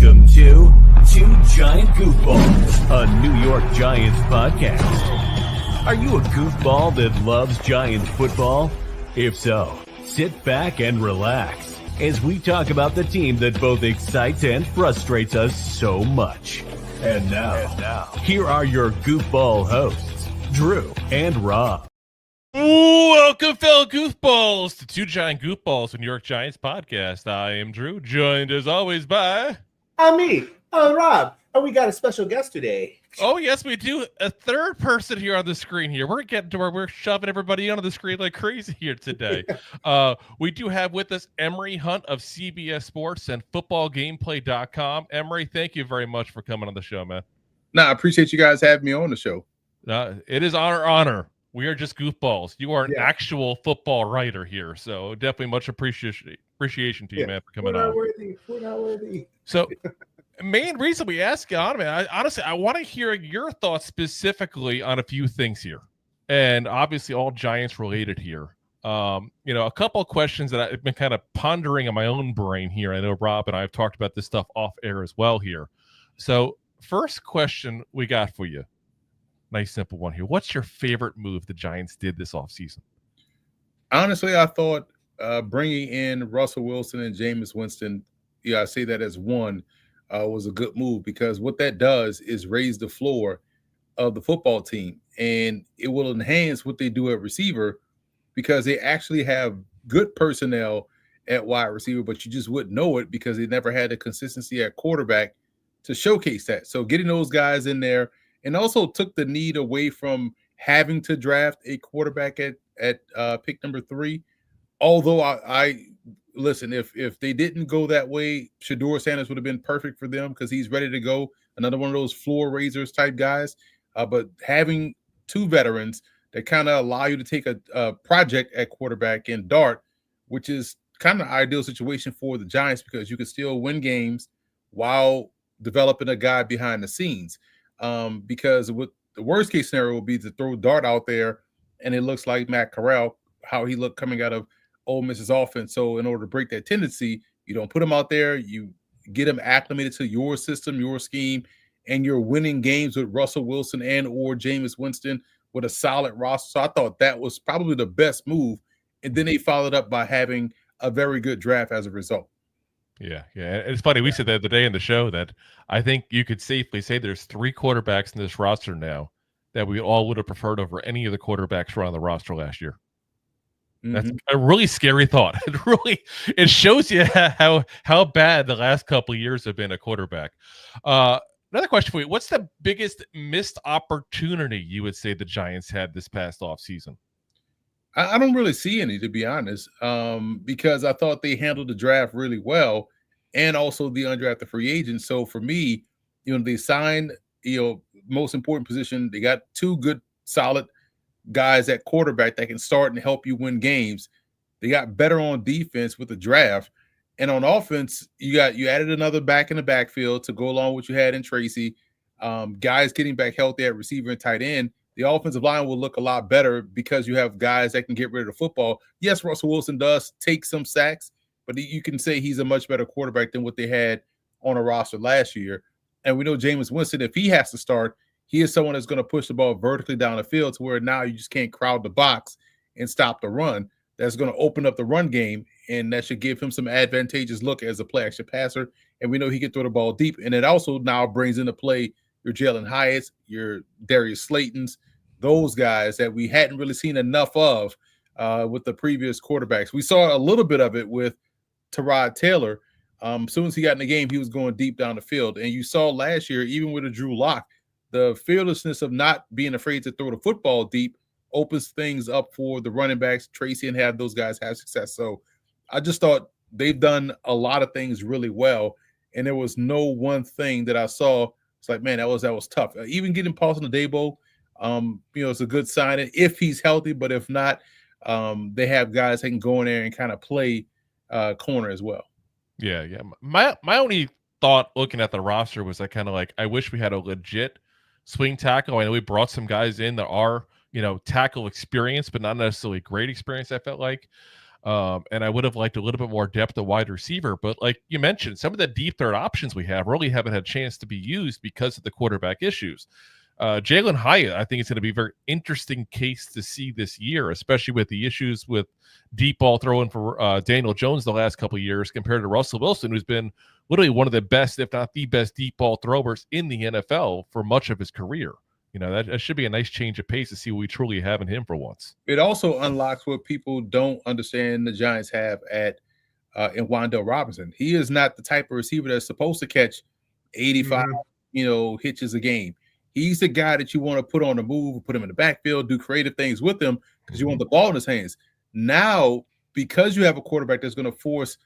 Welcome to Two Giant Goofballs, a New York Giants podcast. Are you a goofball that loves Giants football? If so, sit back and relax as we talk about the team that both excites and frustrates us so much. And now, here are your goofball hosts, Drew and Rob. Welcome, fellow goofballs, to Two Giant Goofballs, a New York Giants podcast. I am Drew, joined as always by... I'm me, Rob, and we got a special guest today. Oh, yes, we do. A third person here on the screen here. We're getting to where we're shoving everybody onto the screen like crazy here today. We do have with us Emory Hunt of CBS Sports and footballgameplay.com. Emory, thank you very much for coming on the show, man. No, I appreciate you guys having me on the show. It is our honor. We are just goofballs. You are an actual football writer here, so definitely much appreciation to you, man, for coming on. We're not worthy. So, main reason we ask you on, man, I want to hear your thoughts specifically on a few things here, and obviously all Giants related here. A couple of questions that I've been kind of pondering in my own brain here. I know Rob and I have talked about this stuff off air as well here. So, first question we got for you. Nice, simple one here. What's your favorite move the Giants did this offseason? Honestly, I thought bringing in Russell Wilson and Jameis Winston, I say that as one, was a good move because what that does is raise the floor of the football team, and it will enhance what they do at receiver because they actually have good personnel at wide receiver, but you just wouldn't know it because they never had the consistency at quarterback to showcase that. So getting those guys in there, and also took the need away from having to draft a quarterback at pick number 3. Although I listen, if they didn't go that way, Shedeur Sanders would have been perfect for them because he's ready to go. Another one of those floor raisers type guys. But having 2 veterans that kind of allow you to take a project at quarterback and Dart, which is kind of an ideal situation for the Giants because you can still win games while developing a guy behind the scenes. Because what the worst case scenario would be to throw Dart out there and it looks like Matt Corral, how he looked coming out of Ole Miss's offense. So in order to break that tendency, you don't put him out there, you get him acclimated to your system, your scheme, and you're winning games with Russell Wilson and or Jameis Winston with a solid roster. So I thought that was probably the best move. And then they followed up by having a very good draft as a result. Yeah. It's funny. We said the other day in the show that I think you could safely say there's 3 quarterbacks in this roster now that we all would have preferred over any of the quarterbacks who were on the roster last year. Mm-hmm. That's a really scary thought. It shows you how bad the last couple of years have been at quarterback. Another question for you. What's the biggest missed opportunity you would say the Giants had this past offseason? I don't really see any, to be honest, because I thought they handled the draft really well and also the undrafted free agents. So for me, they signed, most important position. They got 2 good, solid guys at quarterback that can start and help you win games. They got better on defense with the draft. And on offense, you added another back in the backfield to go along with what you had in Tracy. Guys getting back healthy at receiver and tight end. The offensive line will look a lot better because you have guys that can get rid of the football. Yes, Russell Wilson does take some sacks, but you can say he's a much better quarterback than what they had on a roster last year. And we know Jameis Winston, if he has to start, he is someone that's going to push the ball vertically down the field to where now you just can't crowd the box and stop the run. That's going to open up the run game, and that should give him some advantageous look as a play-action passer. And we know he can throw the ball deep. And it also now brings into play your Jalen Hyatts, your Darius Slaytons, those guys that we hadn't really seen enough of with the previous quarterbacks. We saw a little bit of it with Tyrod Taylor. As soon as he got in the game, he was going deep down the field. And you saw last year, even with a Drew Lock, the fearlessness of not being afraid to throw the football deep opens things up for the running backs, Tracy, and have those guys have success. So I just thought they've done a lot of things really well. And there was no one thing that I saw. It's like, man, that was tough. Even getting Paulson Adebo, it's a good sign if he's healthy. But if not, they have guys that can go in there and kind of play corner as well. Yeah. My only thought looking at the roster was I wish we had a legit swing tackle. I know we brought some guys in that are, tackle experience, but not necessarily great experience, I felt like. And I would have liked a little bit more depth at wide receiver. But like you mentioned, some of the deep third options we have really haven't had a chance to be used because of the quarterback issues. Jalen Hyatt, I think it's going to be a very interesting case to see this year, especially with the issues with deep ball throwing for Daniel Jones the last couple of years compared to Russell Wilson, who's been literally one of the best, if not the best, deep ball throwers in the NFL for much of his career. You know, that should be a nice change of pace to see what we truly have in him for once. It also unlocks what people don't understand the Giants have in Wandale Robinson. He is not the type of receiver that's supposed to catch 85, hitches a game. He's the guy that you want to put on the move, put him in the backfield, do creative things with him because you want the ball in his hands. Now, because you have a quarterback that's going to force,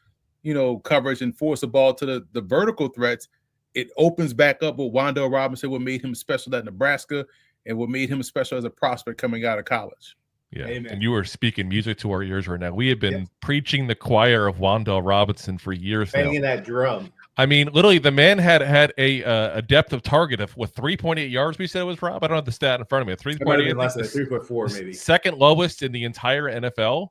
coverage and force the ball to the vertical threats, it opens back up what Wandale Robinson, what made him special at Nebraska and what made him special as a prospect coming out of college. Yeah, Amen. And you are speaking music to our ears right now. We have been preaching the choir of Wandale Robinson for years now. Banging that drum. I mean, literally, the man had a depth of target of 3.8 yards. We said it was, Rob. I don't have the stat in front of me. 3.8, less than 3.4, maybe. Second lowest in the entire NFL.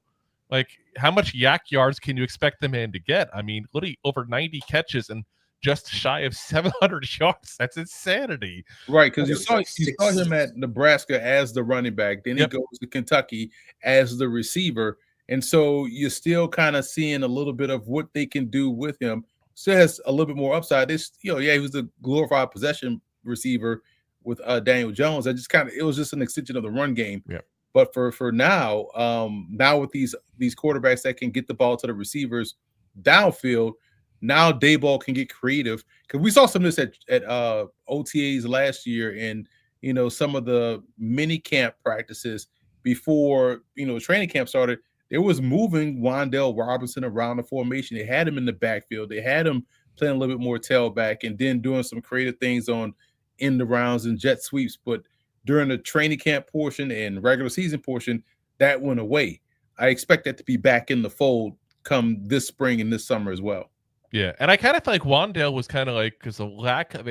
Like, how much yak yards can you expect the man to get? I mean, literally over 90 catches and just shy of 700 yards. That's insanity. Right, because you saw him at Nebraska as the running back. Then he goes to Kentucky as the receiver. And so you're still kind of seeing a little bit of what they can do with him. Still has a little bit more upside. This, he was a glorified possession receiver with Daniel Jones. It was just an extension of the run game. Yeah. But for now, with these quarterbacks that can get the ball to the receivers downfield, now Dayball can get creative. Because we saw some of this at OTAs last year and some of the mini camp practices before training camp started. It was moving Wandale Robinson around the formation. They had him in the backfield. They had him playing a little bit more tailback and then doing some creative things on end rounds and jet sweeps. But during the training camp portion and regular season portion, that went away. I expect that to be back in the fold come this spring and this summer as well. Yeah, and I kind of feel like Wandale was kind of like, because the lack of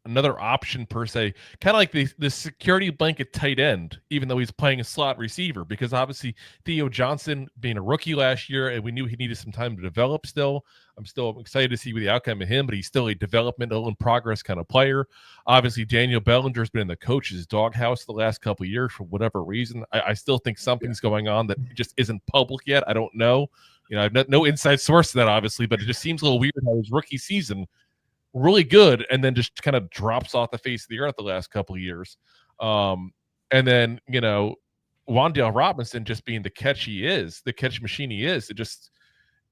another option per se, kind of like the security blanket tight end, even though he's playing a slot receiver, because obviously Theo Johnson being a rookie last year, and we knew he needed some time to develop still. I'm still excited to see the outcome of him, but he's still a developmental in progress kind of player. Obviously, Daniel Bellinger's been in the coach's doghouse the last couple of years for whatever reason. I still think something's going on that just isn't public yet. I don't know. I've no inside source to that, obviously, but it just seems a little weird how his rookie season really good and then just kind of drops off the face of the earth the last couple of years. And then, Wandale Robinson just being the catch machine he is.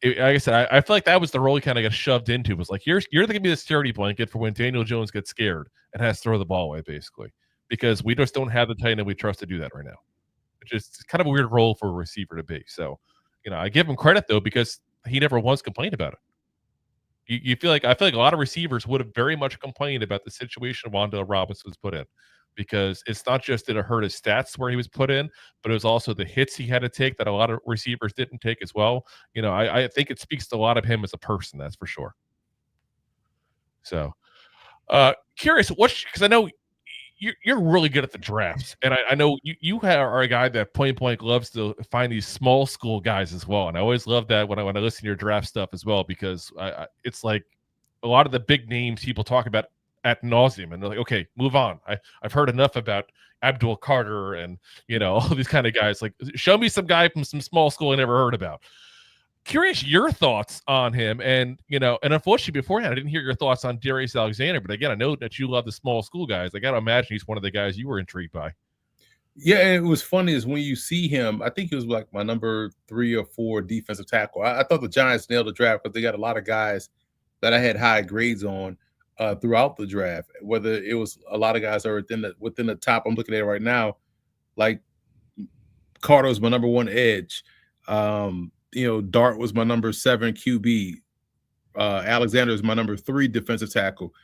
Like I said, I feel like that was the role he kind of got shoved into, was like, you're going to be the security blanket for when Daniel Jones gets scared and has to throw the ball away, basically, because we just don't have the tight end we trust to do that right now. It's just kind of a weird role for a receiver to be. So, I give him credit though, because he never once complained about it. I feel like a lot of receivers would have very much complained about the situation Wandale Robinson was put in, because it's not just that it hurt his stats where he was put in, but it was also the hits he had to take that a lot of receivers didn't take as well. I think it speaks to a lot of him as a person, that's for sure. So, curious, because I know you're really good at the drafts, and I know you are a guy that point blank loves to find these small school guys as well, and I always love that when I listen to your draft stuff as well, because it's like a lot of the big names people talk about ad nauseum, and they're like, okay, move on. I've heard enough about Abdul Carter and all these kind of guys. Like, show me some guy from some small school I never heard about. Curious your thoughts on him, and unfortunately beforehand I didn't hear your thoughts on Darius Alexander, but again, I know that you love the small school guys. I got to imagine he's one of the guys you were intrigued by. Yeah, and it was funny is when you see him, I think he was like my number 3 or 4 defensive tackle. I thought the Giants nailed the draft because they got a lot of guys that I had high grades on throughout the draft. Whether it was a lot of guys that are within the top, I'm looking at it right now, like Carter was my number 1 edge. Dart was my number 7 QB. Alexander is my number 3 defensive tackle.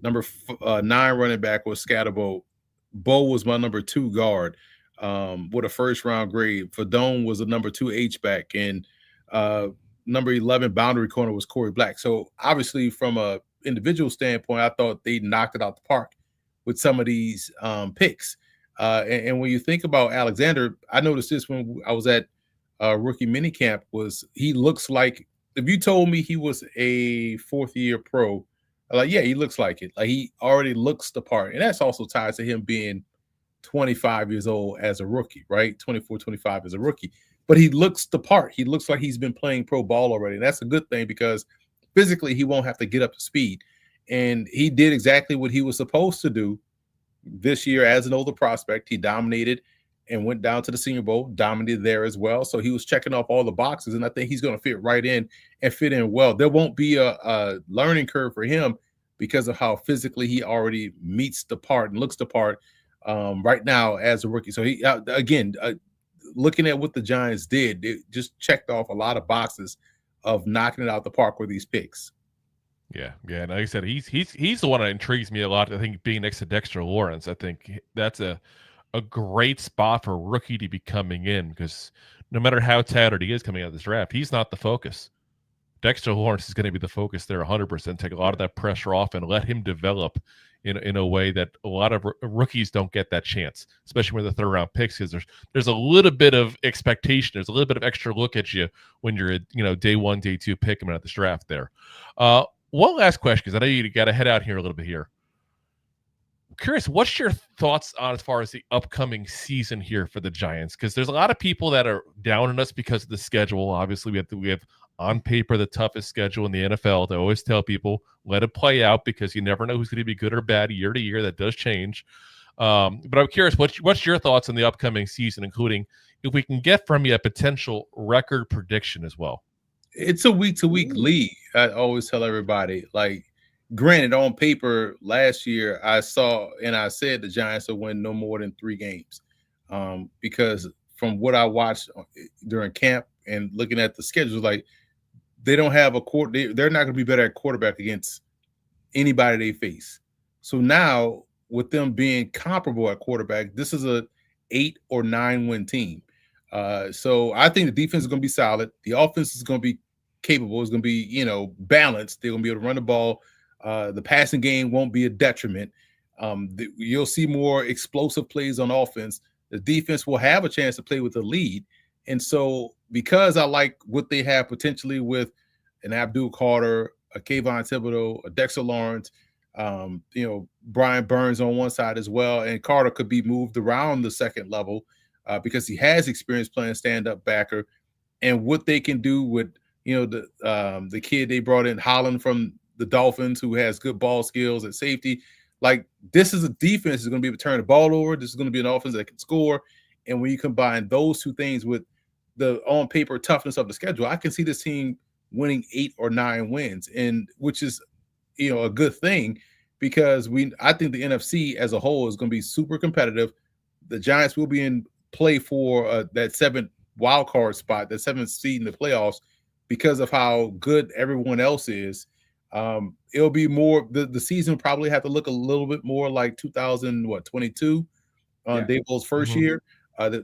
Number 9 running back was Scatterbo. Bo was my number 2 guard with a first-round grade. Fadone was a number 2 H-back. And number 11 boundary corner was Corey Black. So, obviously, from a individual standpoint, I thought they knocked it out the park with some of these picks. And when you think about Alexander, I noticed this when I was at rookie minicamp was he looks like, if you told me he was a fourth-year pro, like, yeah, he looks like it. Like, he already looks the part. And that's also tied to him being 25 years old as a rookie, right? 24, 25 as a rookie. But he looks the part. He looks like he's been playing pro ball already. And that's a good thing because physically he won't have to get up to speed. And he did exactly what he was supposed to do this year as an older prospect. He dominated and went down to the Senior Bowl, dominated there as well. So he was checking off all the boxes, and I think he's going to fit right in and fit in well. There won't be a learning curve for him because of how physically he already meets the part and looks the part right now as a rookie. So he, again, looking at what the Giants did, it just checked off a lot of boxes of knocking it out the park with these picks. Yeah. And like I said, he's the one that intrigues me a lot. I think being next to Dexter Lawrence, I think that's a great spot for a rookie to be coming in, because no matter how talented he is coming out of this draft, he's not the focus. Dexter Lawrence is going to be the focus there 100%. Take a lot of that pressure off and let him develop in a way that a lot of rookies don't get that chance, especially with the third-round picks, because there's a little bit of expectation. There's a little bit of extra look at you when you're a day one, day two pick coming out of this draft there. One last question, because I know you got to head out here a little bit here. Curious, what's your thoughts on as far as the upcoming season here for the Giants? Because there's a lot of people that are down on us because of the schedule. Obviously, we have on paper the toughest schedule in the NFL. I always tell people, let it play out, because you never know who's going to be good or bad year to year. That does change. But I'm curious, what's your thoughts on the upcoming season, including if we can get from you a potential record prediction as well? It's a week-to-week league. I always tell everybody, like, granted, on paper, last year I saw and I said the Giants will win no more than 3 games, because from what I watched during camp and looking at the schedule, like, they don't have a they're not going to be better at quarterback against anybody they face. So now, with them being comparable at quarterback, this is a 8 or 9 win team. So I think the defense is going to be solid. The offense is going to be capable. It's going to be, balanced. They're going to be able to run the ball. The passing game won't be a detriment. You'll see more explosive plays on offense. The defense will have a chance to play with the lead. And so, because I like what they have potentially with an Abdul Carter, a Kayvon Thibodeau, a Dexter Lawrence, Brian Burns on one side as well, and Carter could be moved around the second level because he has experience playing stand-up backer, and what they can do with the kid they brought in, Holland from the Dolphins, who has good ball skills at safety. Like, this is a defense that's going to be able to turn the ball over. This is going to be an offense that can score. And when you combine those two things with the on paper toughness of the schedule, I can see this team winning 8 or 9 wins, and which is, a good thing, because I think the NFC as a whole is going to be super competitive. The Giants will be in play for that 7th wild card spot, that 7th seed in the playoffs, because of how good everyone else is. It'll be more, the season probably have to look a little bit more like 2022 on Daboll's first year.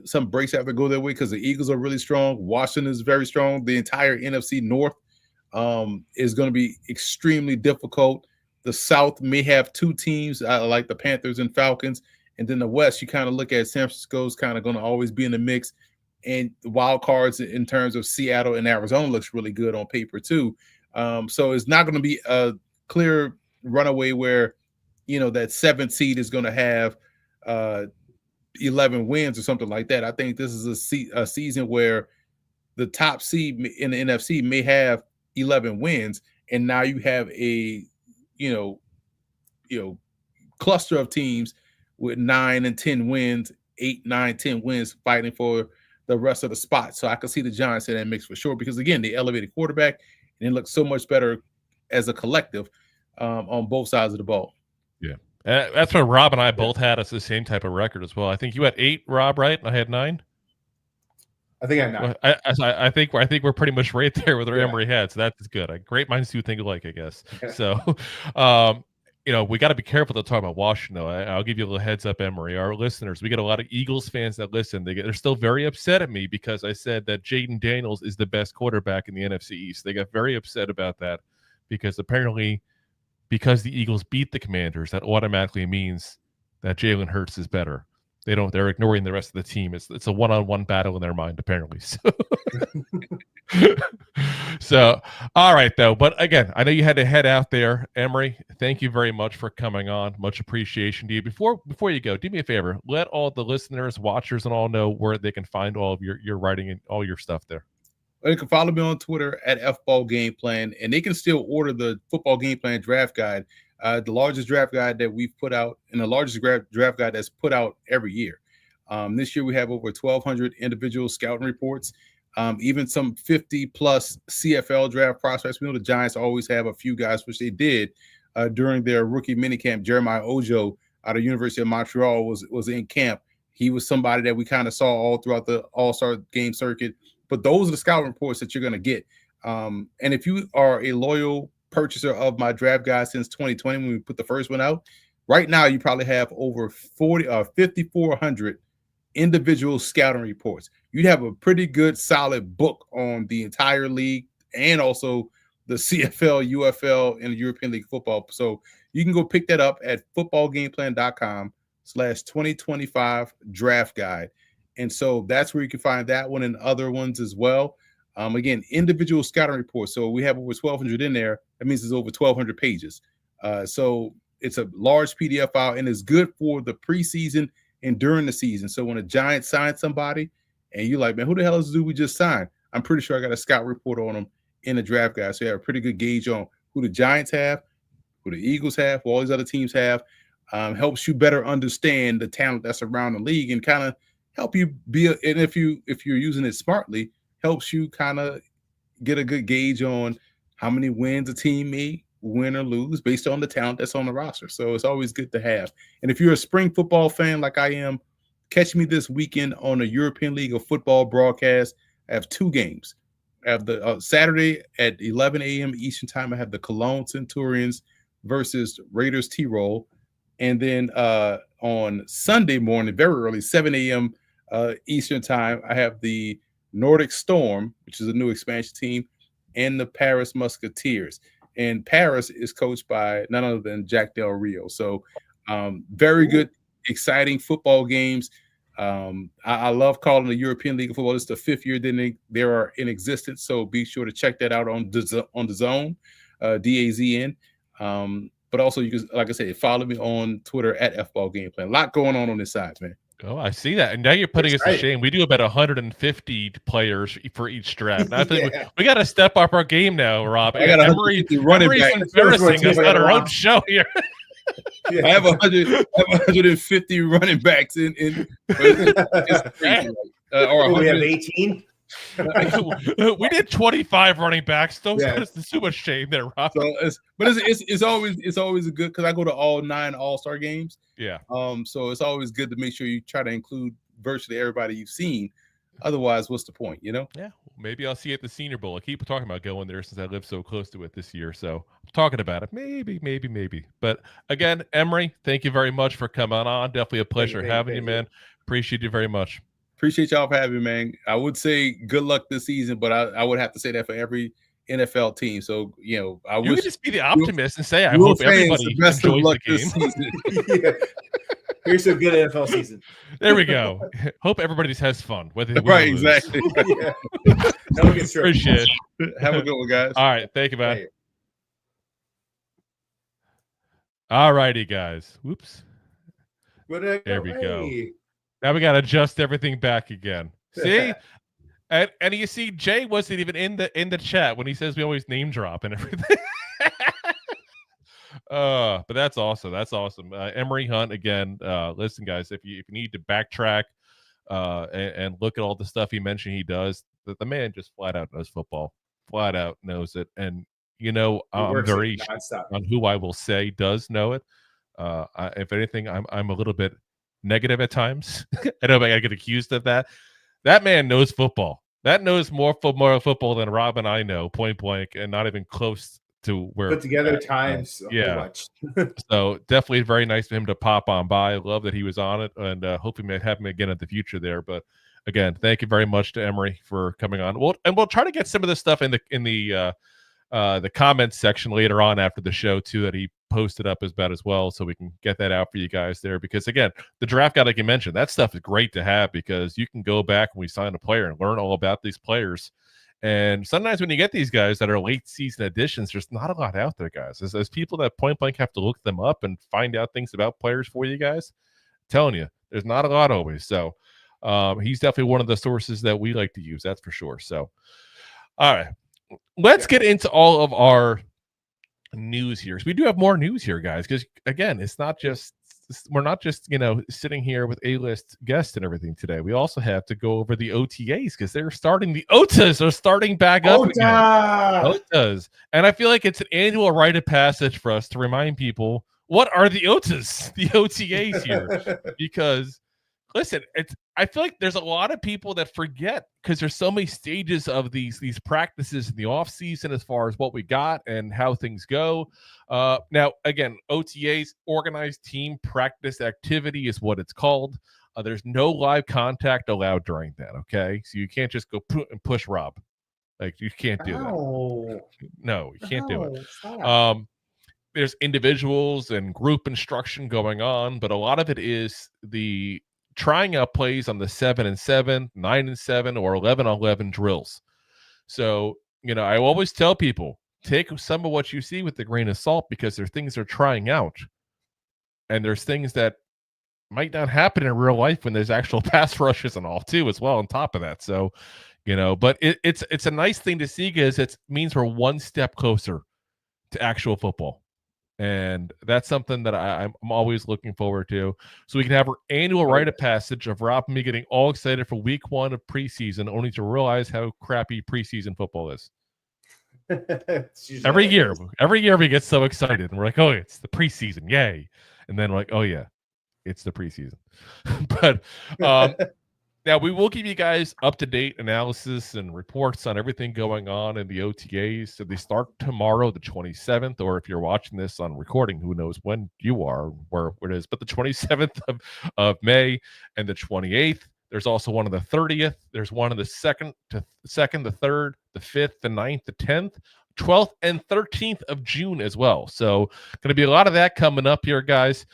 Some breaks have to go their way because the Eagles are really strong. Washington is very strong. The entire NFC North is going to be extremely difficult. The South may have 2 teams like the Panthers and Falcons. And then the West, you kind of look at San Francisco's kind of going to always be in the mix. And the wild cards in terms of Seattle and Arizona looks really good on paper too. So it's not going to be a clear runaway where, that 7th seed is going to have 11 wins or something like that. I think this is a season where the top seed in the NFC may have 11 wins, and now you have a cluster of teams with 9 and 10 wins, 8, 9, 10 wins, fighting for the rest of the spots. So I can see the Giants in that mix for sure, because again, they elevated quarterback and it looks so much better as a collective on both sides of the ball. Yeah. That's where Rob and I both had us the same type of record as well. I think you had 8, Rob, right? And I had 9. I think I had 9. I think we're pretty much right there with our Emory head. So that's good. Great minds do think alike, I guess. So, we got to be careful to talk about Washington, though. I'll give you a little heads up, Emory. Our listeners, we get a lot of Eagles fans that listen. They're still very upset at me because I said that Jaden Daniels is the best quarterback in the NFC East. They got very upset about that because apparently, because the Eagles beat the Commanders, that automatically means that Jalen Hurts is better. They're ignoring the rest of the team. It's a one-on-one battle in their mind, apparently. So, all right, though. But again, I know you had to head out there. Emory, thank you very much for coming on. Much appreciation to you. Before you go, do me a favor. Let all the listeners, watchers, and all know where they can find all of your writing and all your stuff there. Well, you can follow me on Twitter at Football Gameplan, and they can still order the Football Gameplan draft guide, the largest draft guide that we've put out, and the largest draft guide that's put out every year. This year we have over 1,200 individual scouting reports, even some 50-plus CFL draft prospects. We know the Giants always have a few guys, which they did during their rookie minicamp. Jeremiah Ojo out of University of Montreal was in camp. He was somebody that we kind of saw all throughout the All-Star game circuit. But those are the scouting reports that you're going to get. And if you are a loyal purchaser of my draft guide since 2020, when we put the first one out, right now you probably have over 5,400 individual scouting reports. You'd have a pretty good, solid book on the entire league and also the CFL, UFL, and the European League football. So you can go pick that up at footballgameplan.com/2025 draft guide. And so that's where you can find that one and other ones as well. Again, individual scouting reports. So we have over 1,200 in there. That means there's over 1,200 pages. So it's a large PDF file and it's good for the preseason and during the season. So when a Giant signs somebody and you're like, man, who the hell is this dude we just signed? I'm pretty sure I got a scout report on them in the draft guide. So you have a pretty good gauge on who the Giants have, who the Eagles have, who all these other teams have. Helps you better understand the talent that's around the league and kind of help you and if you're using it smartly, helps you kind of get a good gauge on how many wins a team may win or lose based on the talent that's on the roster. So it's always good to have. And if you're a spring football fan like I am, catch me this weekend on the European League of Football broadcast. I have 2 games. I have the Saturday at 11 a.m. Eastern time. I have the Cologne Centurions versus Raiders T-Roll. And then on Sunday morning, very early, 7 a.m. Eastern time, I have the Nordic Storm, which is a new expansion team, and the Paris Musketeers. And Paris is coached by none other than Jack Del Rio. So very good, exciting football games. I love calling the European League of Football. This is the 5th year that they are in existence. So be sure to check that out on the Zone, DAZN. But also, you can, like I said, follow me on Twitter at Football Gameplan. A lot going on this side, man. Oh, I see that. And now you're putting us to shame. We do about 150 players for each draft. I think we got to step up our game now, Rob. I got Emory's embarrassing us on our own show here. Yeah. I have 150 running backs in it's crazy. Or we have 18. We did 25 running backs. Don't put us to too much shame there, Rob. So it's always a good, because I go to all 9 All-Star games. Yeah. So it's always good to make sure you try to include virtually everybody you've seen. Otherwise, what's the point, you know? Yeah. Maybe I'll see you at the Senior Bowl. I keep talking about going there since I live so close to it this year. So I'm talking about it. Maybe. But again, Emory, thank you very much for coming on. Definitely a pleasure having you, man. Appreciate you very much. Appreciate y'all for having me, man. I would say good luck this season, but I would have to say that for every NFL team. So, you know, you could just be the optimist and say, I hope everybody enjoys the game. Yeah. Here's a good NFL season. There we go. Hope everybody just has fun. Whether they right, exactly. Appreciate it. Have a good one, guys. All right. Thank you, man. All righty, guys. Whoops. There we go. Now we got to adjust everything back again. See? and you see, Jay wasn't even in the chat when he says we always name drop and everything. But that's awesome. That's awesome. Emory Hunt again. Listen, guys, if you need to backtrack and look at all the stuff he mentioned he does, the man just flat out knows football. Flat out knows it. And you know, I'm very on who I will say does know it. If anything, I'm a little bit negative at times. I know I get accused of that. That man knows football. That knows more football than Rob and I know, point blank, and not even close to where put together times. Much. So definitely very nice of him to pop on by. I love that he was on it, and hope we may have him again in the future there. But again, thank you very much to Emory for coming on. We'll try to get some of this stuff in the comments section later on after the show too that he post it up as well so we can get that out for you guys there. Because, again, the draft guide, like you mentioned, that stuff is great to have because you can go back when we sign a player and learn all about these players. And sometimes when you get these guys that are late season additions, there's not a lot out there, guys. As people that point blank have to look them up and find out things about players for you guys, I'm telling you, there's not a lot always. So he's definitely one of the sources that we like to use. That's for sure. So, all right, let's get into all of our news here. So we do have more news here, guys, because again, we're not just sitting here with A-list guests and everything today. We also have to go over the OTAs because the OTAs are starting back up again. OTAs. And I feel like it's an annual rite of passage for us to remind people what are the OTAs here. Because listen, I feel like there's a lot of people that forget because there's so many stages of these practices in the off season as far as what we got and how things go. Now, again, OTAs, organized team practice activity is what it's called. There's no live contact allowed during that. Okay, so you can't just go and push Rob. Like you can't do that. No, you can't do it. There's individuals and group instruction going on, but a lot of it is the trying out plays on the 7-7, 9-7, or 11-11 drills. So, I always tell people, take some of what you see with a grain of salt because there's things they're trying out. And there's things that might not happen in real life when there's actual pass rushes and all too as well on top of that. So, but it's a nice thing to see because it means we're one step closer to actual football. And that's something that I'm always looking forward to. So we can have our annual rite of passage of Rob and me getting all excited for week 1 of preseason, only to realize how crappy preseason football is. Every year we get so excited and we're like, oh, it's the preseason. Yay. And then we're like, oh yeah, it's the preseason. But now we will give you guys up-to-date analysis and reports on everything going on in the OTAs. So they start tomorrow, the 27th, or if you're watching this on recording, who knows when you are, where it is, but the 27th of May and the 28th. There's also one on the 30th. There's one on the 2nd, the 3rd, the 5th, the 9th, the 10th, 12th, and 13th of June as well. So going to be a lot of that coming up here, guys.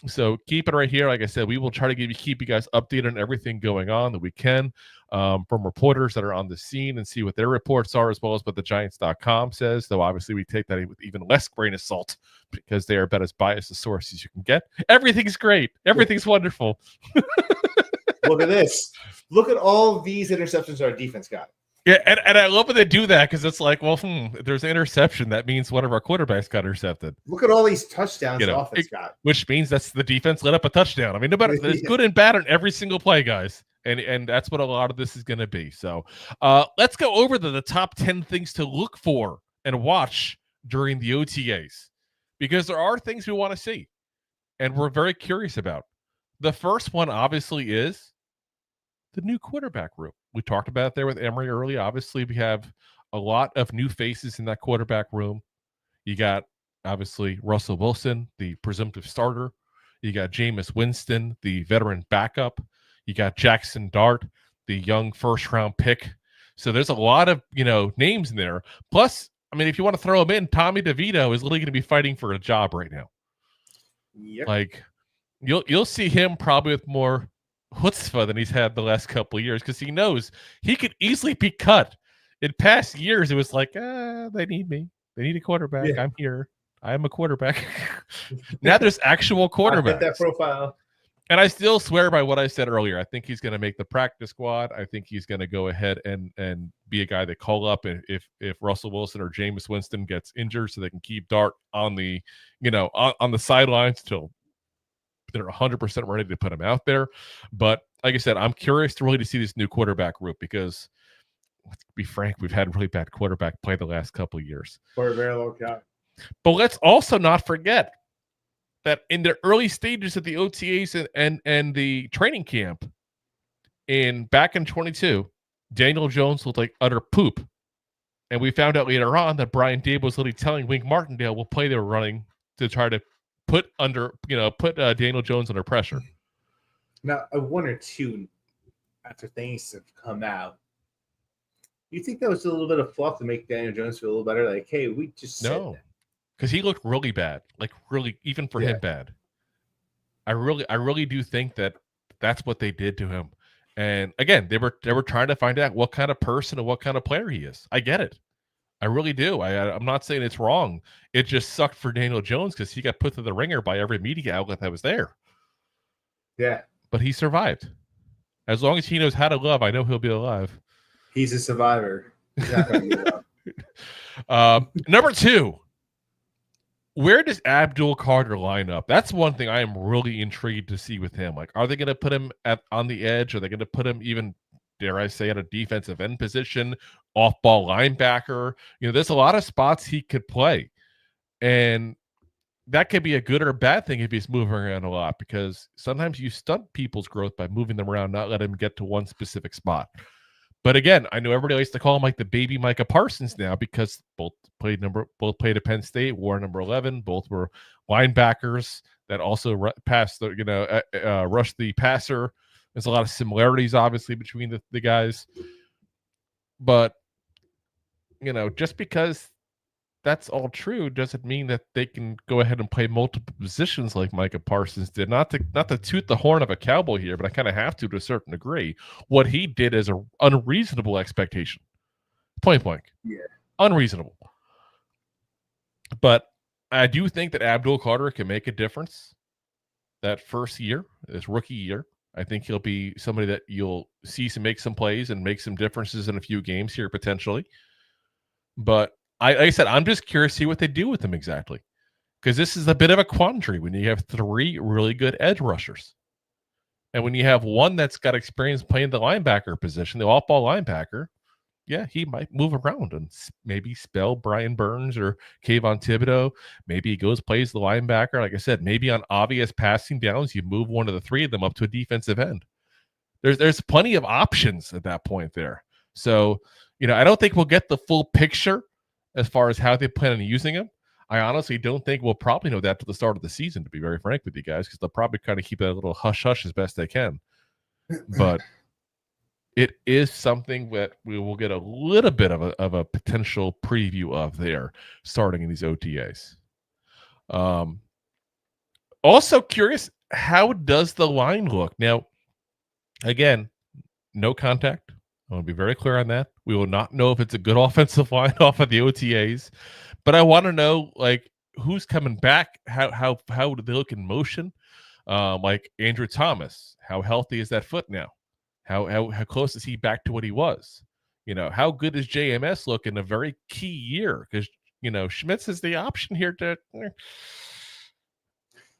So keep it right here. Like I said, we will try to keep you guys updated on everything going on that we can from reporters that are on the scene and see what their reports are, as well as what the Giants.com says. Though obviously we take that with even less grain of salt because they are about as biased a source as you can get. Everything's great. Everything's wonderful. Look at this. Look at all these interceptions our defense got. Yeah, and I love when they do that because it's like, well, if there's an interception, that means one of our quarterbacks got intercepted. Look at all these touchdowns the offense got. Which means that's the defense let up a touchdown. I mean, no matter, it's good and bad on every single play, guys. And that's what a lot of this is going to be. So let's go over the top 10 things to look for and watch during the OTAs. Because there are things we want to see and we're very curious about. The first one, obviously, is the new quarterback room. We talked about it there with Emory early. Obviously, we have a lot of new faces in that quarterback room. You got, obviously, Russell Wilson, the presumptive starter. You got Jameis Winston, the veteran backup. You got Jackson Dart, the young first-round pick. So there's a lot of, names in there. Plus, I mean, if you want to throw him in, Tommy DeVito is literally going to be fighting for a job right now. Yep. Like, you'll see him probably with more chutzpah than he's had the last couple of years because he knows he could easily be cut. In past years, it was like, they need me. They need a quarterback. Yeah. I'm here. I am a quarterback. Now there's actual quarterbacks. That profile. And I still swear by what I said earlier. I think he's going to make the practice squad. I think he's going to go ahead and be a guy they call up if Russell Wilson or Jameis Winston gets injured, so they can keep Dart on the on the sidelines till they're 100% ready to put him out there. But like I said, I'm curious to see this new quarterback group because, let's be frank, we've had really bad quarterback play the last couple of years. For a very long time. But let's also not forget that in the early stages of the OTAs and the training camp back in 22, Daniel Jones looked like utter poop. And we found out later on that Brian Dable was literally telling Wink Martindale what play they were running to try to put Daniel Jones under pressure. Now, a 1 or 2 after things have come out, you think that was a little bit of fluff to make Daniel Jones feel a little better? Like, hey, we just said that. because he looked really bad, like really, even for him bad. I really do think that that's what they did to him. And again, they were trying to find out what kind of person and what kind of player he is. I get it. I really do. I'm not saying it's wrong. It just sucked for Daniel Jones because he got put through the ringer by every media outlet that was there. Yeah. But he survived. As long as he knows how to love, I know he'll be alive. He's a survivor. He's not going to be loved. Number 2. Where does Abdul Carter line up? That's one thing I am really intrigued to see with him. Like, are they going to put him on the edge? Are they going to put him even, dare I say, at a defensive end position, off-ball linebacker? You know, there's a lot of spots he could play. And that could be a good or a bad thing if he's moving around a lot, because sometimes you stunt people's growth by moving them around, not let them get to one specific spot. But again, I know everybody likes to call him like the baby Micah Parsons now because both played at Penn State, wore number 11. Both were linebackers that also rushed the passer. There's a lot of similarities, obviously, between the guys. But, you know, just because that's all true doesn't mean that they can go ahead and play multiple positions like Micah Parsons did. Not to toot the horn of a cowboy here, but I kind of have to a certain degree. What he did is an unreasonable expectation. Point blank. Yeah. Unreasonable. But I do think that Abdul Carter can make a difference that first year, his rookie year. I think he'll be somebody that you'll see make some plays and make some differences in a few games here potentially. But like I said, I'm just curious to see what they do with him exactly, because this is a bit of a quandary when you have 3 really good edge rushers. And when you have one that's got experience playing the linebacker position, the off-ball linebacker, yeah, he might move around and maybe spell Brian Burns or Kayvon Thibodeau. Maybe he plays the linebacker. Like I said, maybe on obvious passing downs, you move one of the 3 of them up to a defensive end. There's plenty of options at that point there. So, you know, I don't think we'll get the full picture as far as how they plan on using him. I honestly don't think we'll probably know that to the start of the season, to be very frank with you guys, because they'll probably kind of keep it a little hush-hush as best they can. But it is something that we will get a little bit of a potential preview of there starting in these OTAs. Also curious, how does the line look? Now, again, no contact. I want to be very clear on that. We will not know if it's a good offensive line off of the OTAs, but I want to know, like, who's coming back? How do they look in motion? Like Andrew Thomas, how healthy is that foot now? How close is he back to what he was? You know, how good does JMS look in a very key year? Because, you know, Schmitz is the option here to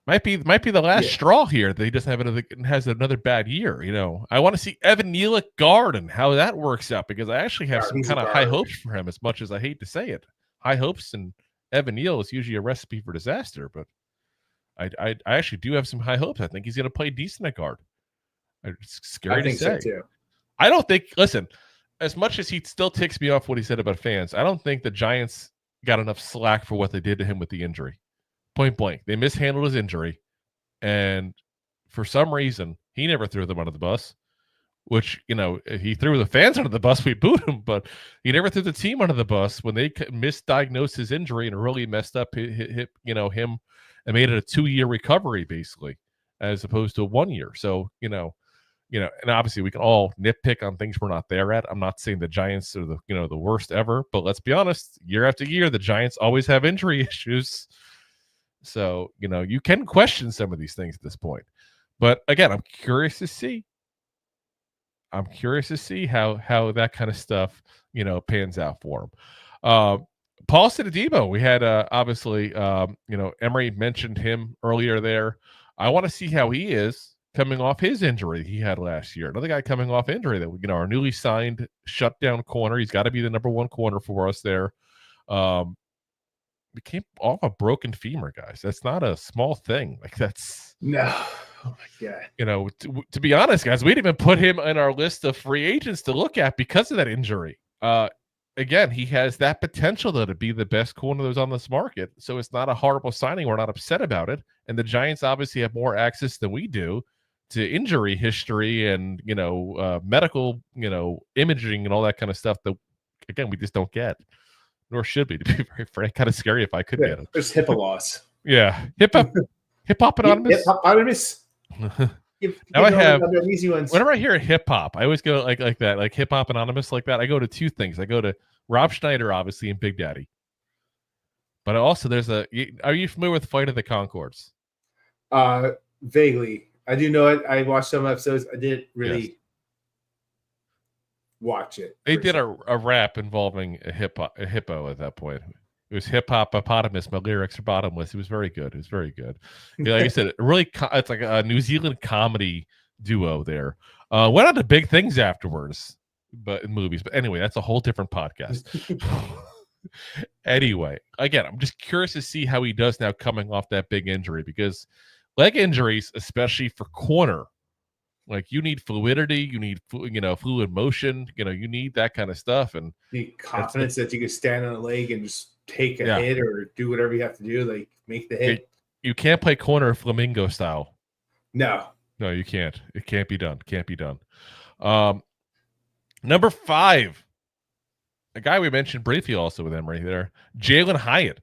might be the last straw here that he doesn't has another bad year. You know, I want to see Evan Neal at guard and how that works out, because I actually have some kind of high hopes for him, as much as I hate to say it. High hopes and Evan Neal is usually a recipe for disaster, but I actually do have some high hopes. I think he's going to play decent at guard. It's scary to say. So too. I don't think, listen, as much as he still ticks me off what he said about fans, I don't think the Giants got enough slack for what they did to him with the injury. Point blank. They mishandled his injury, and for some reason, he never threw them under the bus, which, you know, he threw the fans under the bus, we booed him, but he never threw the team under the bus when they misdiagnosed his injury and really messed up him and made it a 2-year recovery, basically, as opposed to a 1 year. So, you know, and obviously we can all nitpick on things we're not there at. I'm not saying the Giants are the worst ever, but let's be honest, year after year, the Giants always have injury issues. So, you know, you can question some of these things at this point. But again, I'm curious to see how that kind of stuff, you know, pans out for him. Paul Sidibe, we had obviously, Emory mentioned him earlier there. I want to see how he is coming off his injury he had last year. Another guy coming off injury that, you know, our newly signed shutdown corner. He's got to be the number 1 corner for us there. Became off a broken femur, guys. That's not a small thing. Like, that's no. Oh my God. You know, to be honest, guys, we didn't even put him in our list of free agents to look at because of that injury. Again, he has that potential though to be the best corner that was on this market. So it's not a horrible signing. We're not upset about it. And the Giants obviously have more access than we do to injury history and, you know, medical, you know, imaging and all that kind of stuff that, again, we just don't get. nor should we, to be very frank. Kind of scary if I could get him. There's HIPAA laws. Yeah. Hip hop anonymous. Hip hop anonymous. Now I have, easy ones. whenever I hear hip hop, I always go like that, like hip hop anonymous like that. I go to two things. I go to Rob Schneider, obviously, and Big Daddy. But also are you familiar with Fight of the Conchords? Vaguely. I do know it. I watched some episodes. I didn't really watch it. They did a rap involving a hippo at that point. It was hip hop hippopotamus. My lyrics are bottomless. It was very good. Like I said, really, it's like a New Zealand comedy duo there. Went on to big things afterwards, but in movies. But anyway, that's a whole different podcast. Anyway, again, I'm just curious to see how he does now coming off that big injury, because leg injuries, especially for corner, like you need fluidity, you need fluid motion, you need that kind of stuff, and you need confidence that you can stand on a leg and just take a hit or do whatever you have to do, like make the hit. You can't play corner flamingo style. No, you can't. It can't be done. Number 5. A guy we mentioned briefly also with Emory there, Jalen Hyatt.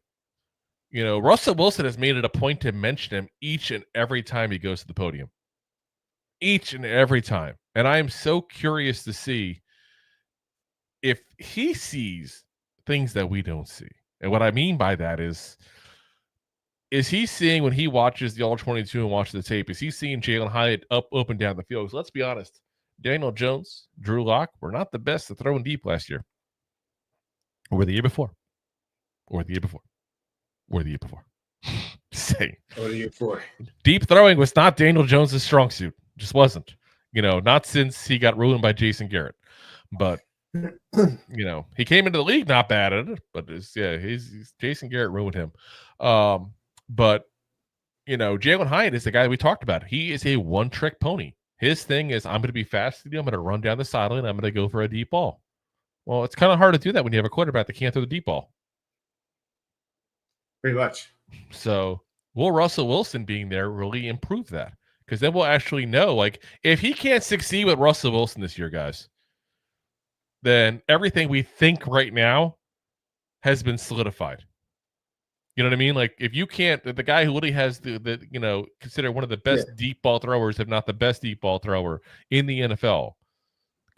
Russell Wilson has made it a point to mention him each and every time he goes to the podium. Each and every time. And I am so curious to see if he sees things that we don't see. And what I mean by that is he seeing, when he watches the All-22 and watches the tape, is he seeing Jalen Hyatt up and down the field? So let's be honest. Daniel Jones, Drew Lock were not the best at throwing deep last year. Or the year before. Say. Or the year before. Deep throwing was not Daniel Jones' strong suit. Just wasn't. Not since he got ruined by Jason Garrett. But, he came into the league not bad at it. But, Jason Garrett ruined him. But, Jalen Hyatt is the guy we talked about. He is a one-trick pony. His thing is, I'm going to be fast with you. I'm going to run down the sideline. I'm going to go for a deep ball. Well, it's kind of hard to do that when you have a quarterback that can't throw the deep ball. Pretty much. So will Russell Wilson being there really improve that? Because then we'll actually know, like, if he can't succeed with Russell Wilson this year, guys, then everything we think right now has been solidified. You know what I mean? Like, if you can't, the guy who really has the considered one of the best deep ball throwers, if not the best deep ball thrower in the NFL.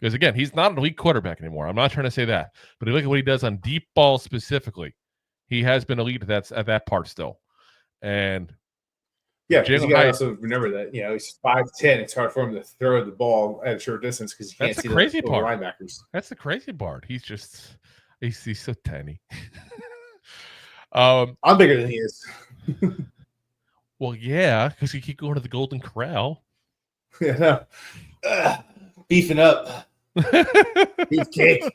Because, again, he's not an elite quarterback anymore. I'm not trying to say that. But look at what he does on deep ball specifically. He has been elite at that part still. And because you got to also remember that, he's 5'10". It's hard for him to throw the ball at a short distance because you can't see the linebackers. That's the crazy part. He's so tiny. I'm bigger than he is. Well, yeah, because you keep going to the Golden Corral. Yeah, no. Beefing up. Beefcake.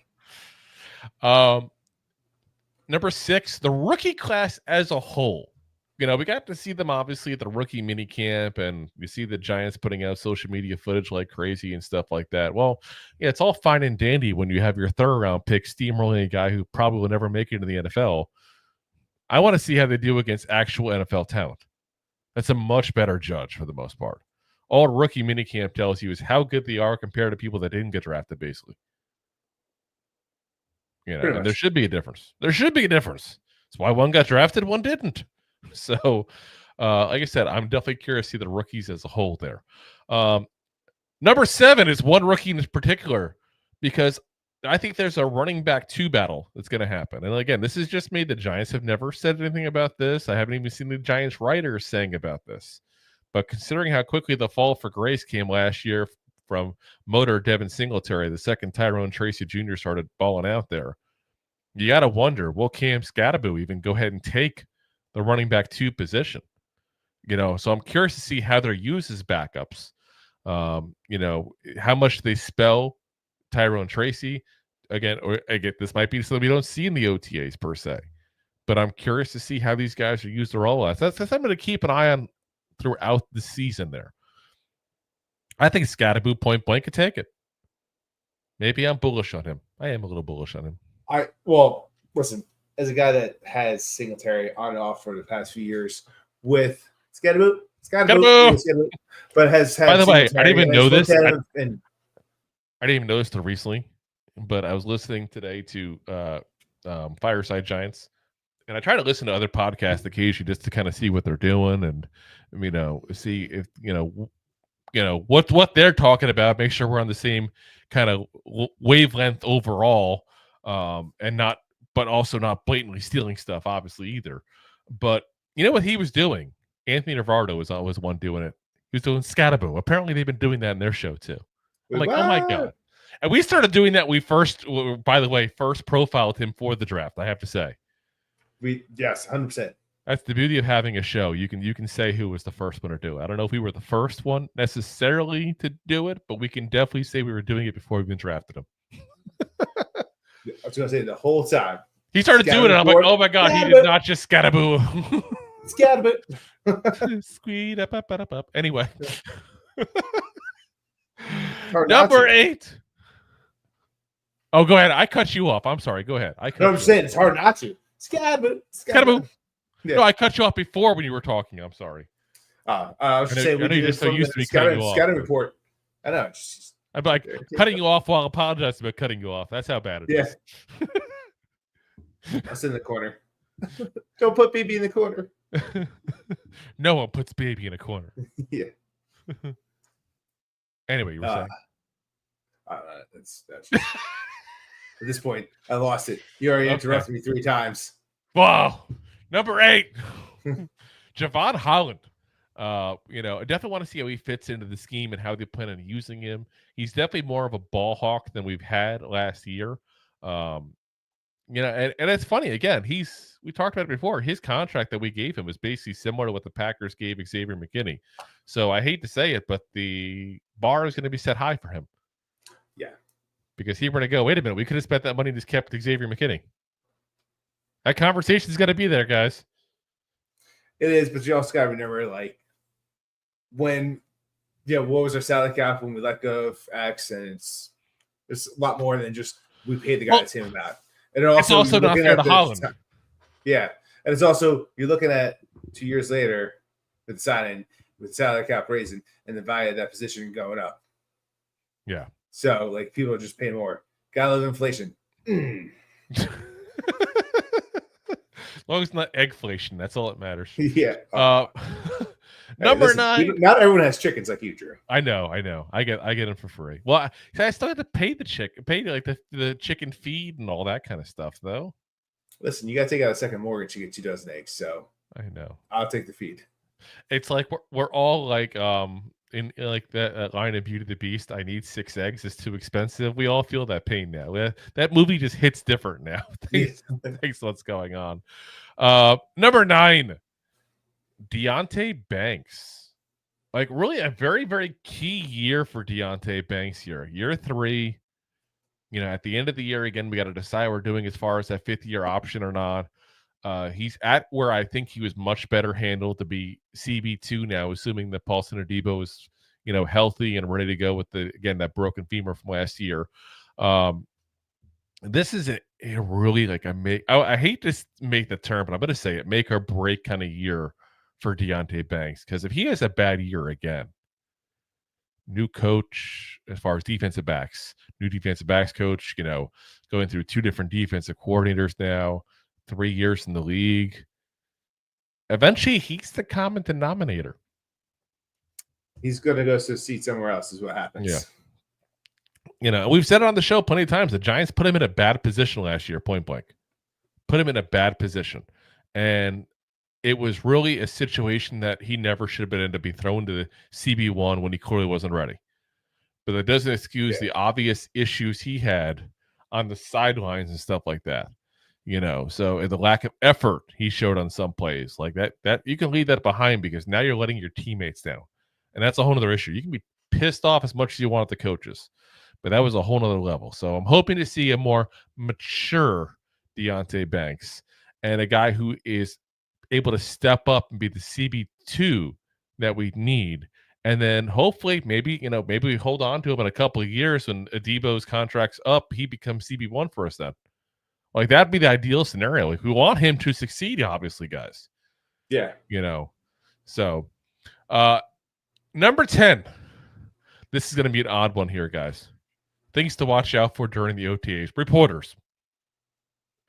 Number 6, the rookie class as a whole. We got to see them obviously at the rookie mini camp, and you see the Giants putting out social media footage like crazy and stuff like that. Well, yeah, it's all fine and dandy when you have your third round pick steamrolling a guy who probably will never make it into the NFL. I want to see how they do against actual NFL talent. That's a much better judge for the most part. All rookie minicamp tells you is how good they are compared to people that didn't get drafted, basically. And there should be a difference. That's why one got drafted, one didn't. So, like I said, I'm definitely curious to see the rookies as a whole there. Number 7 is one rookie in particular, because I think there's a running back 2 battle that's going to happen. And again, this is just me. The Giants have never said anything about this. I haven't even seen the Giants writers saying about this. But considering how quickly the fall for grace came last year from motor Devin Singletary, the second Tyrone Tracy Jr. started balling out there, you got to wonder, will Cam Scatterbo even go ahead and take the running back 2 position? So I'm curious to see how they're used as backups. How much they spell Tyrone Tracy. Again, this might be something we don't see in the OTAs per se. But I'm curious to see how these guys are used to roll out. That's something to keep an eye on throughout the season there. I think Scatterbo point blank could take it. Maybe I'm bullish on him. I am a little bullish on him. Listen, as a guy that has Singletary on and off for the past few years with Scatterbo, but has had. By the way, I didn't even know this. I didn't even know this until recently, but I was listening today to Fireside Giants. And I try to listen to other podcasts occasionally just to kind of see what they're doing and, see if, what they're talking about, make sure we're on the same kind of wavelength overall, but also not blatantly stealing stuff, obviously, either. But you know what he was doing? Anthony Navarro was one doing it. He was doing Scattaboo. Apparently, they've been doing that in their show, too. I'm like, oh, my God. And we started doing that. We first profiled him for the draft, I have to say. Yes, 100%. That's the beauty of having a show. You can say who was the first one to do it. I don't know if we were the first one necessarily to do it, but we can definitely say we were doing it before we even drafted him. I was going to say the whole time. He started doing it. I'm like, oh my God, he did not just Scattaboo. Scattaboo. Squeed up. Anyway. Number 8. Oh, go ahead. I cut you off. I'm sorry. Go ahead. I'm saying it's hard not to. Scattaboo. Yeah. No, I cut you off before when you were talking. I'm sorry. I was just saying, we just so used to be cutting you off. Scouting report. I know. I'm like cutting you off while apologizing about cutting you off. That's how bad it is. I was in the corner. Don't put baby in the corner. No one puts baby in a corner. Yeah. Anyway, you were saying. That's at this point, I lost it. You already interrupted me 3 times. Wow. Number 8. Javon Holland. I definitely want to see how he fits into the scheme and how they plan on using him. He's definitely more of a ball hawk than we've had last year. And it's funny, again, we talked about it before. His contract that we gave him was basically similar to what the Packers gave Xavier McKinney. So I hate to say it, but the bar is going to be set high for him. Yeah. Because he were to go, wait a minute, we could have spent that money and just kept Xavier McKinney. That conversation's got to be there, guys. It is, but you also got to remember, what was our salary cap when we let go of X, and it's a lot more than just we paid the guy that's him about. And it's also not fair to Holland. Yeah, and it's also you're looking at 2 years later with signing with salary cap raising and the value of that position going up. Yeah. So people are just paying more. Gotta love inflation. As long as it's not eggflation, that's all that matters. Yeah. Number 9. Not everyone has chickens like you, Drew. I know. I get them for free. Well, I still have to pay the the chicken feed and all that kind of stuff, though. Listen, you got to take out a second mortgage to get 2 dozen eggs. So I know. I'll take the feed. It's like we're all in that line of Beauty and the Beast. I need 6 eggs. It's too expensive. We all feel that pain now. That movie just hits different now. Thanks what's going on. Number 9, Deonte Banks. Really a very, very key year for Deonte Banks here. Year 3. At the end of the year, again, we got to decide what we're doing as far as that 5th-year option or not. He's at where I think he was much better handled to be CB2 now, assuming that Paulson Adebo is, healthy and ready to go with that broken femur from last year. This is a really I hate to make the term, but I'm going to say it, make or break kind of year for Deonte Banks, because if he has a bad year again, new coach as far as defensive backs, new defensive backs coach, going through 2 different defensive coordinators now, 3 years in the league. Eventually, he's the common denominator. He's going to go succeed somewhere else is what happens. Yeah. We've said it on the show plenty of times. The Giants put him in a bad position last year, point blank. Put him in a bad position. And it was really a situation that he never should have been in to be thrown to the CB1 when he clearly wasn't ready. But that doesn't excuse the obvious issues he had on the sidelines and stuff like that. So the lack of effort he showed on some plays like that you can leave that behind, because now you're letting your teammates down. And that's a whole other issue. You can be pissed off as much as you want at the coaches, but that was a whole other level. So I'm hoping to see a more mature Deonte Banks and a guy who is able to step up and be the CB2 that we need. And then hopefully maybe we hold on to him in a couple of years when Adebo's contract's up, he becomes CB1 for us then. That'd be the ideal scenario. We want him to succeed, obviously, guys. Yeah. So number 10. This is going to be an odd one here, guys. Things to watch out for during the OTAs. Reporters.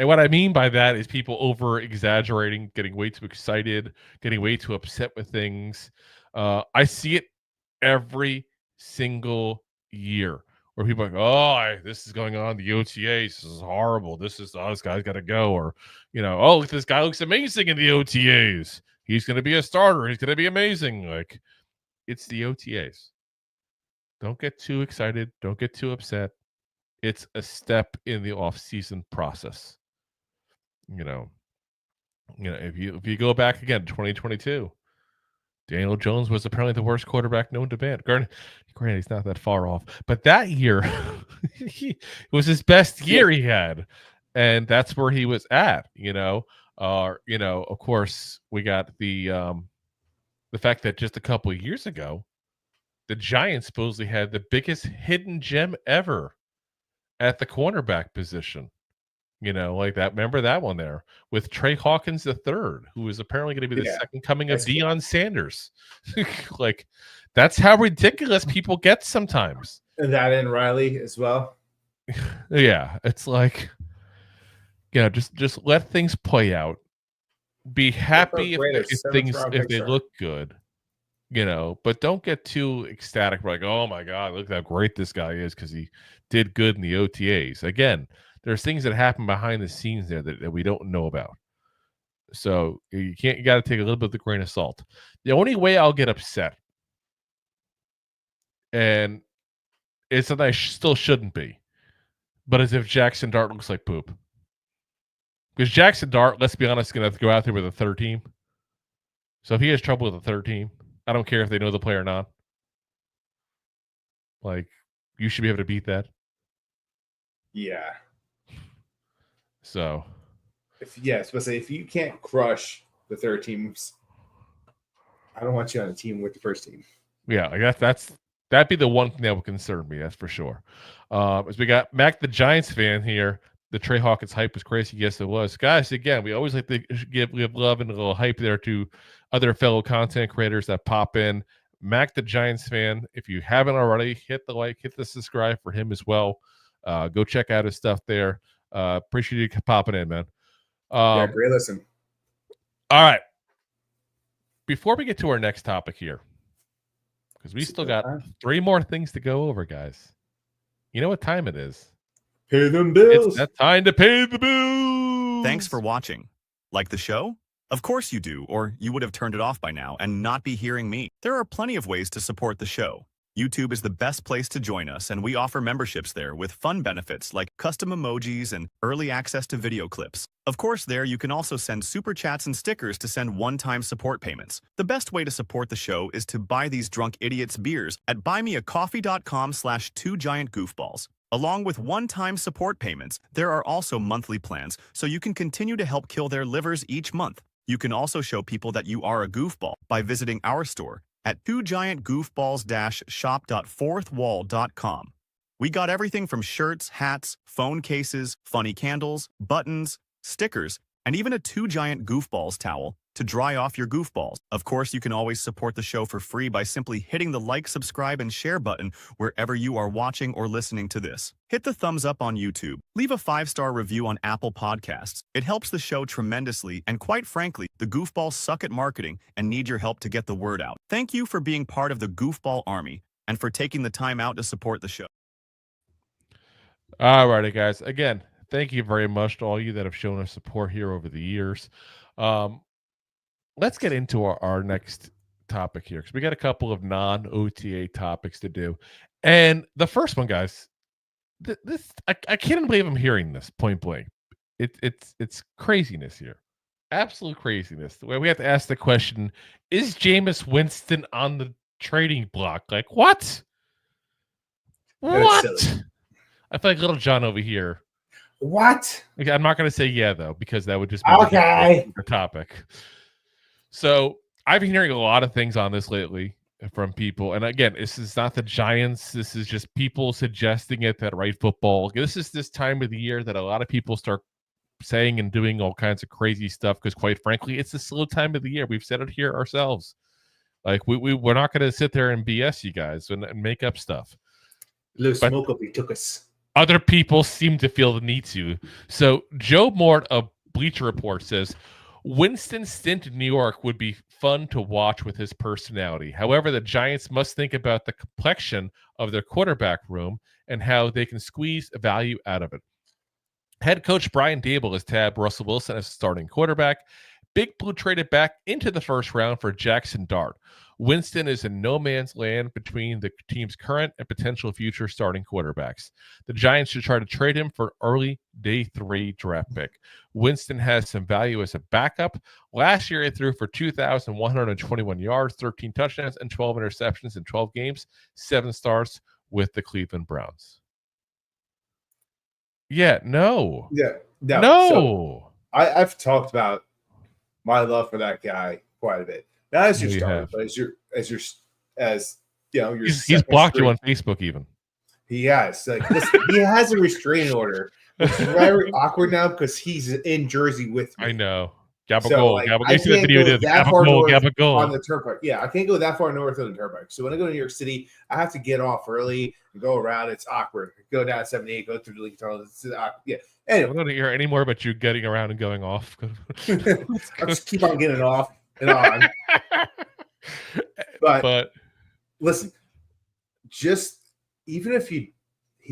And what I mean by that is people over exaggerating, getting way too excited, getting way too upset with things. I see it every single year where people are like, this is going on. The OTAs, this is horrible. This guy's got to go. Or, look, this guy looks amazing in the OTAs. He's going to be a starter. He's going to be amazing. Like, it's the OTAs. Don't get too excited. Don't get too upset. It's a step in the off-season process. If you go back again to 2022, Daniel Jones was apparently the worst quarterback known to man. Granted, he's not that far off, but that year it was his best year he had, and that's where he was at. Of course, we got the fact that just a couple of years ago, the Giants supposedly had the biggest hidden gem ever at the cornerback position. Like that. Remember that one there with Trey Hawkins III, who is apparently going to be the second coming of Deion Sanders. Like, that's how ridiculous people get sometimes. And that in Riley as well. Yeah, it's like, just let things play out. Be happy if they look good, but don't get too ecstatic. Like, oh my God, look how great this guy is because he did good in the OTAs. Again, there's things that happen behind the scenes there that we don't know about. So you got to take a little bit of the grain of salt. The only way I'll get upset, and it's that I still shouldn't be, but as if Jackson Dart looks like poop. Because Jackson Dart, let's be honest, is going to have to go out there with a third team. So if he has trouble with a third team, I don't care if they know the player or not. Like, you should be able to beat that. Yeah. So, if you can't crush the third teams, I don't want you on a team with the first team. Yeah, like that'd be the one thing that would concern me. That's for sure. As we got Mac, the Giants fan here, the Trey Hawkins hype was crazy. Yes, it was, guys. Again, we always like to give love and a little hype there to other fellow content creators that pop in. Mac, the Giants fan, if you haven't already, hit the like, hit the subscribe for him as well. Go check out his stuff there. Appreciate you popping in, man. Great listen. All right. Before we get to our next topic here, because we still got 3 more things to go over, guys. You know what time it is? Pay them bills. It's that time to pay the bills. Thanks for watching. Like the show? Of course you do, or you would have turned it off by now and not be hearing me. There are plenty of ways to support the show. YouTube is the best place to join us, and we offer memberships there with fun benefits like custom emojis and early access to video clips. Of course, there you can also send super chats and stickers to send one-time support payments. The best way to support the show is to buy these drunk idiots beers at buymeacoffee.com/2giantgoofballs. Along with one-time support payments, there are also monthly plans, so you can continue to help kill their livers each month. You can also show people that you are a goofball by visiting our store at 2giantgoofballs-shop.fourthwall.com. We got everything from shirts, hats, phone cases, funny candles, buttons, stickers, and even a 2 Giant Goofballs towel to dry off your goofballs. Of course, you can always support the show for free by simply hitting the like, subscribe, and share button wherever you are watching or listening to this. Hit the thumbs up on YouTube. Leave a 5-star review on Apple Podcasts. It helps the show tremendously, and quite frankly, the goofballs suck at marketing and need your help to get the word out. Thank you for being part of the Goofball Army and for taking the time out to support the show. All righty, guys. Again, thank you very much to all you that have shown us support here over the years. Let's get into our next topic here, because we got a couple of non-OTA topics to do. And the first one, guys, I can't believe I'm hearing this point blank. It's craziness here. Absolute craziness. The way we have to ask the question, is Jameis Winston on the trading block? Like, what? What? I feel like Little John over here. What? I'm not going to say yeah, though, because that would just be okay. The topic. So I've been hearing a lot of things on this lately from people. And again, this is not the Giants. This is just people suggesting it that Right Football. This is this time of the year that a lot of people start saying and doing all kinds of crazy stuff because, quite frankly, it's a slow time of the year. We've said it here ourselves. Like, we're not going to sit there and BS you guys and make up stuff. Little smoke up, he took us. Other people seem to feel the need to. So Joe Mort of Bleacher Report says Winston's stint in New York would be fun to watch with his personality. However, the Giants must think about the complexion of their quarterback room and how they can squeeze value out of it. Head coach Brian Dable has tabbed Russell Wilson as starting quarterback. Big Blue traded back into the first round for Jackson Dart. Winston is in no man's land between the team's current and potential future starting quarterbacks. The Giants should try to trade him for early day 3 draft pick. Winston has some value as a backup. Last year, he threw for 2,121 yards, 13 touchdowns, and 12 interceptions in 12 games, 7 starts with the Cleveland Browns. Yeah, no. Yeah, no. No. So I've talked about my love for that guy quite a bit. Not as your starter, but as your he's blocked you on Facebook even. He has. Like, listen, he has a restraining order, which is very awkward now because he's in Jersey with me. I know. Gabagool. So, like, Gabagool. I can't go that far north on the turnpike. Yeah, I can't go that far north on the turnpike. So when I go to New York City, I have to get off early and go around. It's awkward. Go down 78, go through the Lincoln Tunnel. Yeah. Anyway. I don't hear any more about you getting around and going off. I just keep on getting off and on. But listen, just even if he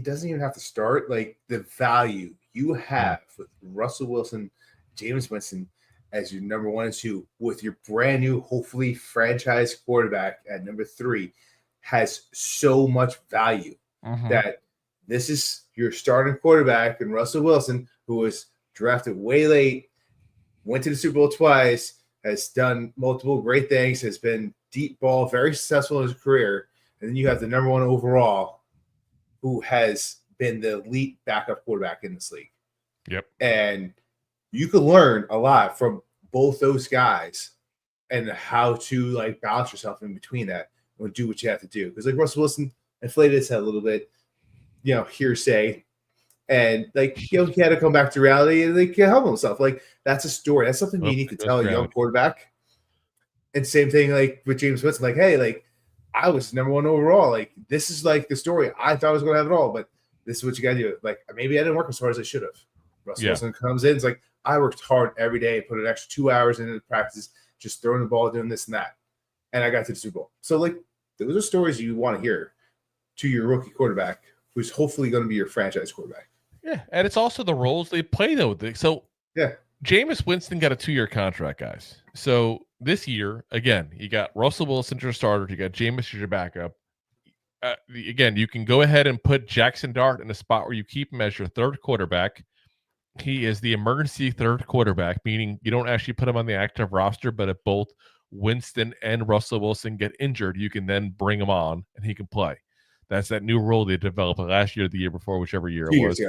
doesn't even have to start, like the value you have with Russell Wilson, Jameis Winston as your number 1 and 2, with your brand new, hopefully franchise quarterback at number 3, has so much value that this is your starting quarterback, and Russell Wilson, who was drafted way late, went to the Super Bowl twice, has done multiple great things, has been deep ball, very successful in his career. And then you have the number 1 overall, who has been the elite backup quarterback in this league. Yep. And you could learn a lot from both those guys and how to like balance yourself in between that and do what you have to do. Because like Russell Wilson inflated his head a little bit, hearsay. And like, he had to come back to reality and like help himself. Like, that's a story. That's something you need to tell a young quarterback. And same thing like with Jameis Winston, like, hey, like I was number 1 overall. Like, this is like the story. I thought I was gonna have it all, but this is what you gotta do. Like, maybe I didn't work as hard as I should have. Russell Wilson comes in, it's like, I worked hard every day, put an extra 2 hours into the practices, just throwing the ball, doing this and that. And I got to the Super Bowl. So like, those are stories you want to hear to your rookie quarterback, who's hopefully going to be your franchise quarterback. Yeah, and it's also the roles they play, though. So, yeah, Jameis Winston got a 2-year contract, guys. So this year, again, you got Russell Wilson as your starter. You got Jameis as your backup. Again, you can go ahead and put Jackson Dart in a spot where you keep him as your 3rd quarterback. He is the emergency 3rd quarterback, meaning you don't actually put him on the active roster, but if both Winston and Russell Wilson get injured, you can then bring him on and he can play. That's that new role they developed last year, the year before, whichever year it was.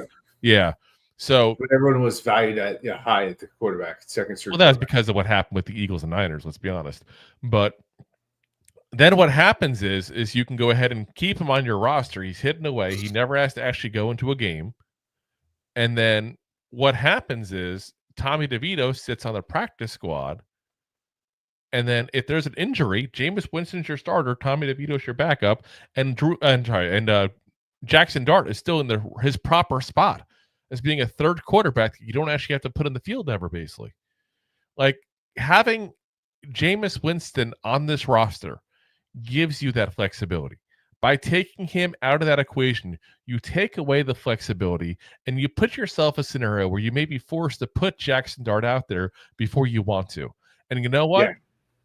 Yeah. So but everyone was valued at high at the quarterback, second. Well, that's because of what happened with the Eagles and Niners. Let's be honest. But then what happens is you can go ahead and keep him on your roster. He's hidden away. He never has to actually go into a game. And then what happens is Tommy DeVito sits on the practice squad. And then if there's an injury, Jameis Winston's your starter, Tommy DeVito's your backup, and Jackson Dart is still in his proper spot as being a 3rd quarterback that you don't actually have to put in the field ever, basically. Like, having Jameis Winston on this roster gives you that flexibility. By taking him out of that equation, you take away the flexibility and you put yourself in a scenario where you may be forced to put Jackson Dart out there before you want to. And you know what? Yeah.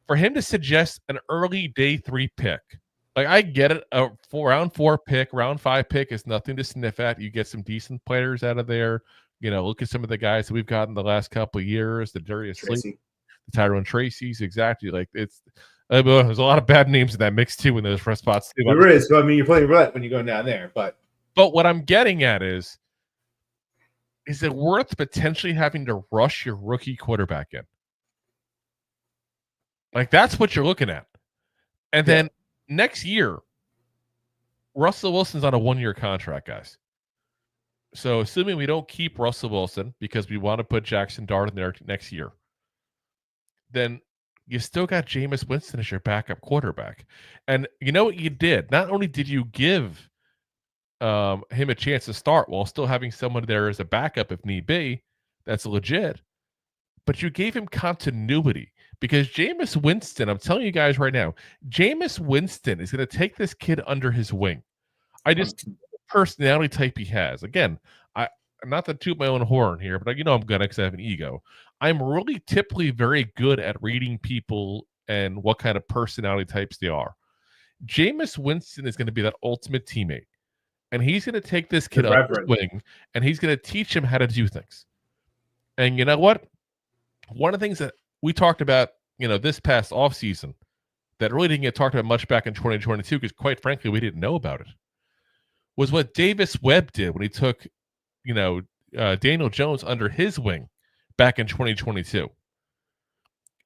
For him to suggest an early day 3 pick, like, I get it. Round 4 pick, round 5 pick is nothing to sniff at. You get some decent players out of there. Look at some of the guys that we've gotten the last couple of years, the Darius Slayton, the Tyrone Tracy's, exactly. Like, it's there's a lot of bad names in that mix too in those first spots too. There is. So, I mean, you're playing roulette when you go down there, but what I'm getting at is it worth potentially having to rush your rookie quarterback in? Like, that's what you're looking at. And then next year, Russell Wilson's on a 1-year contract, guys. So assuming we don't keep Russell Wilson because we want to put Jackson Dart in there next year, then you still got Jameis Winston as your backup quarterback. And you know what you did? Not only did you give him a chance to start while still having someone there as a backup if need be. That's legit. But you gave him continuity because Jameis Winston, I'm telling you guys right now, Jameis Winston is going to take this kid under his wing. I just personality type he has. Again, I'm not to toot my own horn here, but I'm gonna because I have an ego. I'm really typically very good at reading people and what kind of personality types they are. Jameis Winston is going to be that ultimate teammate, and he's going to take this kid under his wing, and he's going to teach him how to do things. And you know what? One of the things that we talked about, this past offseason that really didn't get talked about much back in 2022, because quite frankly, we didn't know about it, was what Davis Webb did when he took, Daniel Jones under his wing back in 2022.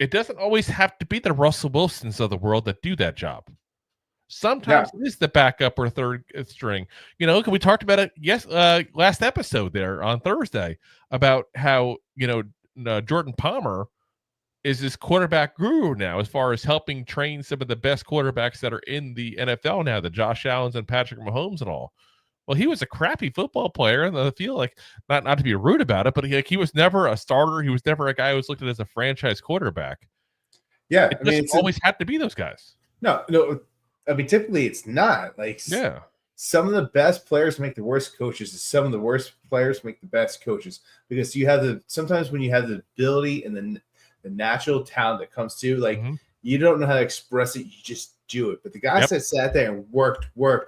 It doesn't always have to be the Russell Wilsons of the world that do that job. Sometimes it is the backup or third string. We talked about it last episode there on Thursday about how, Jordan Palmer is this quarterback guru now as far as helping train some of the best quarterbacks that are in the NFL now, the Josh Allens and Patrick Mahomes and all. Well, he was a crappy football player, and I feel like not to be rude about it, but he was never a starter. He was never a guy who was looked at as a franchise quarterback. Yeah, it always had to be those guys. No. I mean, typically it's not. Some of the best players make the worst coaches, and some of the worst players make the best coaches, because sometimes when you have the ability and the natural talent that comes to you, you don't know how to express it, you just do it. But the guys that sat there and worked on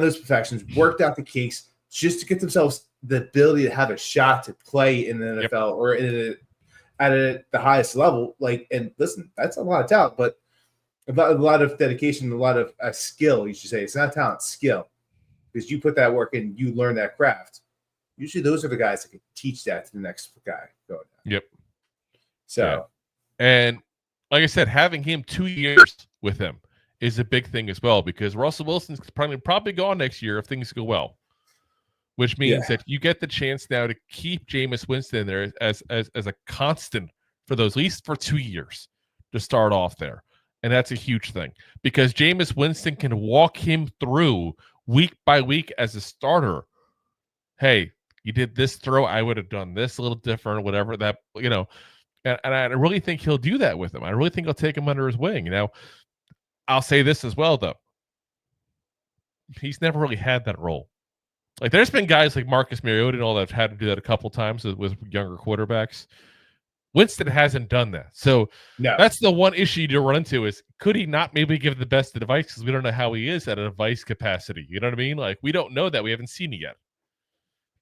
those perfections, worked out the kinks just to get themselves the ability to have a shot to play in the NFL or at the highest level. And listen, that's a lot of talent, but a lot of dedication, a lot of skill. You should say it's not talent, skill, because you put that work in, you learn that craft. Usually, those are the guys that can teach that to the next guy going down. Yep. So, and like I said, having him 2 years with him is a big thing as well, because Russell Wilson's probably gone next year if things go well, which means that you get the chance now to keep Jameis Winston there as a constant for those, at least for 2 years to start off there. And that's a huge thing, because Jameis Winston can walk him through week by week as a starter. Hey, you did this throw, I would have done this a little different, whatever that, and I really think he'll do that with him. I really think he'll take him under his wing. I'll say this as well, though. He's never really had that role. There's been guys like Marcus Mariota and all that have had to do that a couple times with younger quarterbacks. Winston hasn't done that. So that's the one issue you run into is, could he not maybe give the best advice, because we don't know how he is at an advice capacity. You know what I mean? We don't know that. We haven't seen it yet.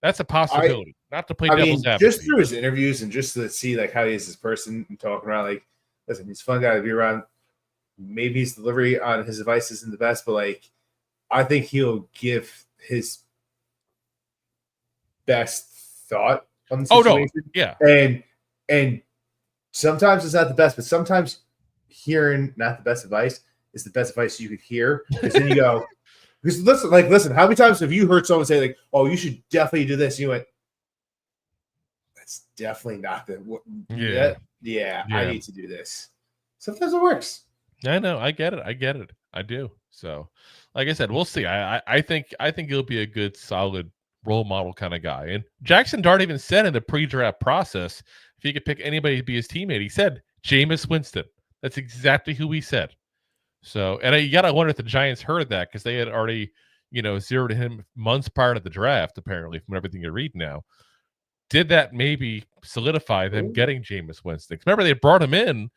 That's a possibility. Not to play devil's advocate. Just through his interviews and just to see how he is as a person and talking around, listen, he's a fun guy to be around. Maybe his delivery on his advice isn't the best, but I think he'll give his best thought on the situation. Oh, no. Yeah. And sometimes it's not the best, but sometimes hearing not the best advice is the best advice you could hear. Because then you go, because listen, how many times have you heard someone say oh, you should definitely do this? And you went, that's definitely not the I need to do this. Sometimes it works. I know. I get it. I do. So, like I said, we'll see. I think he'll be a good, solid role model kind of guy. And Jackson Dart even said in the pre-draft process, if he could pick anybody to be his teammate, he said Jameis Winston. That's exactly who he said. So, and you got to wonder if the Giants heard that, because they had already, zeroed him months prior to the draft, apparently, from everything you read now. Did that maybe solidify them getting Jameis Winston? Remember, they brought him in,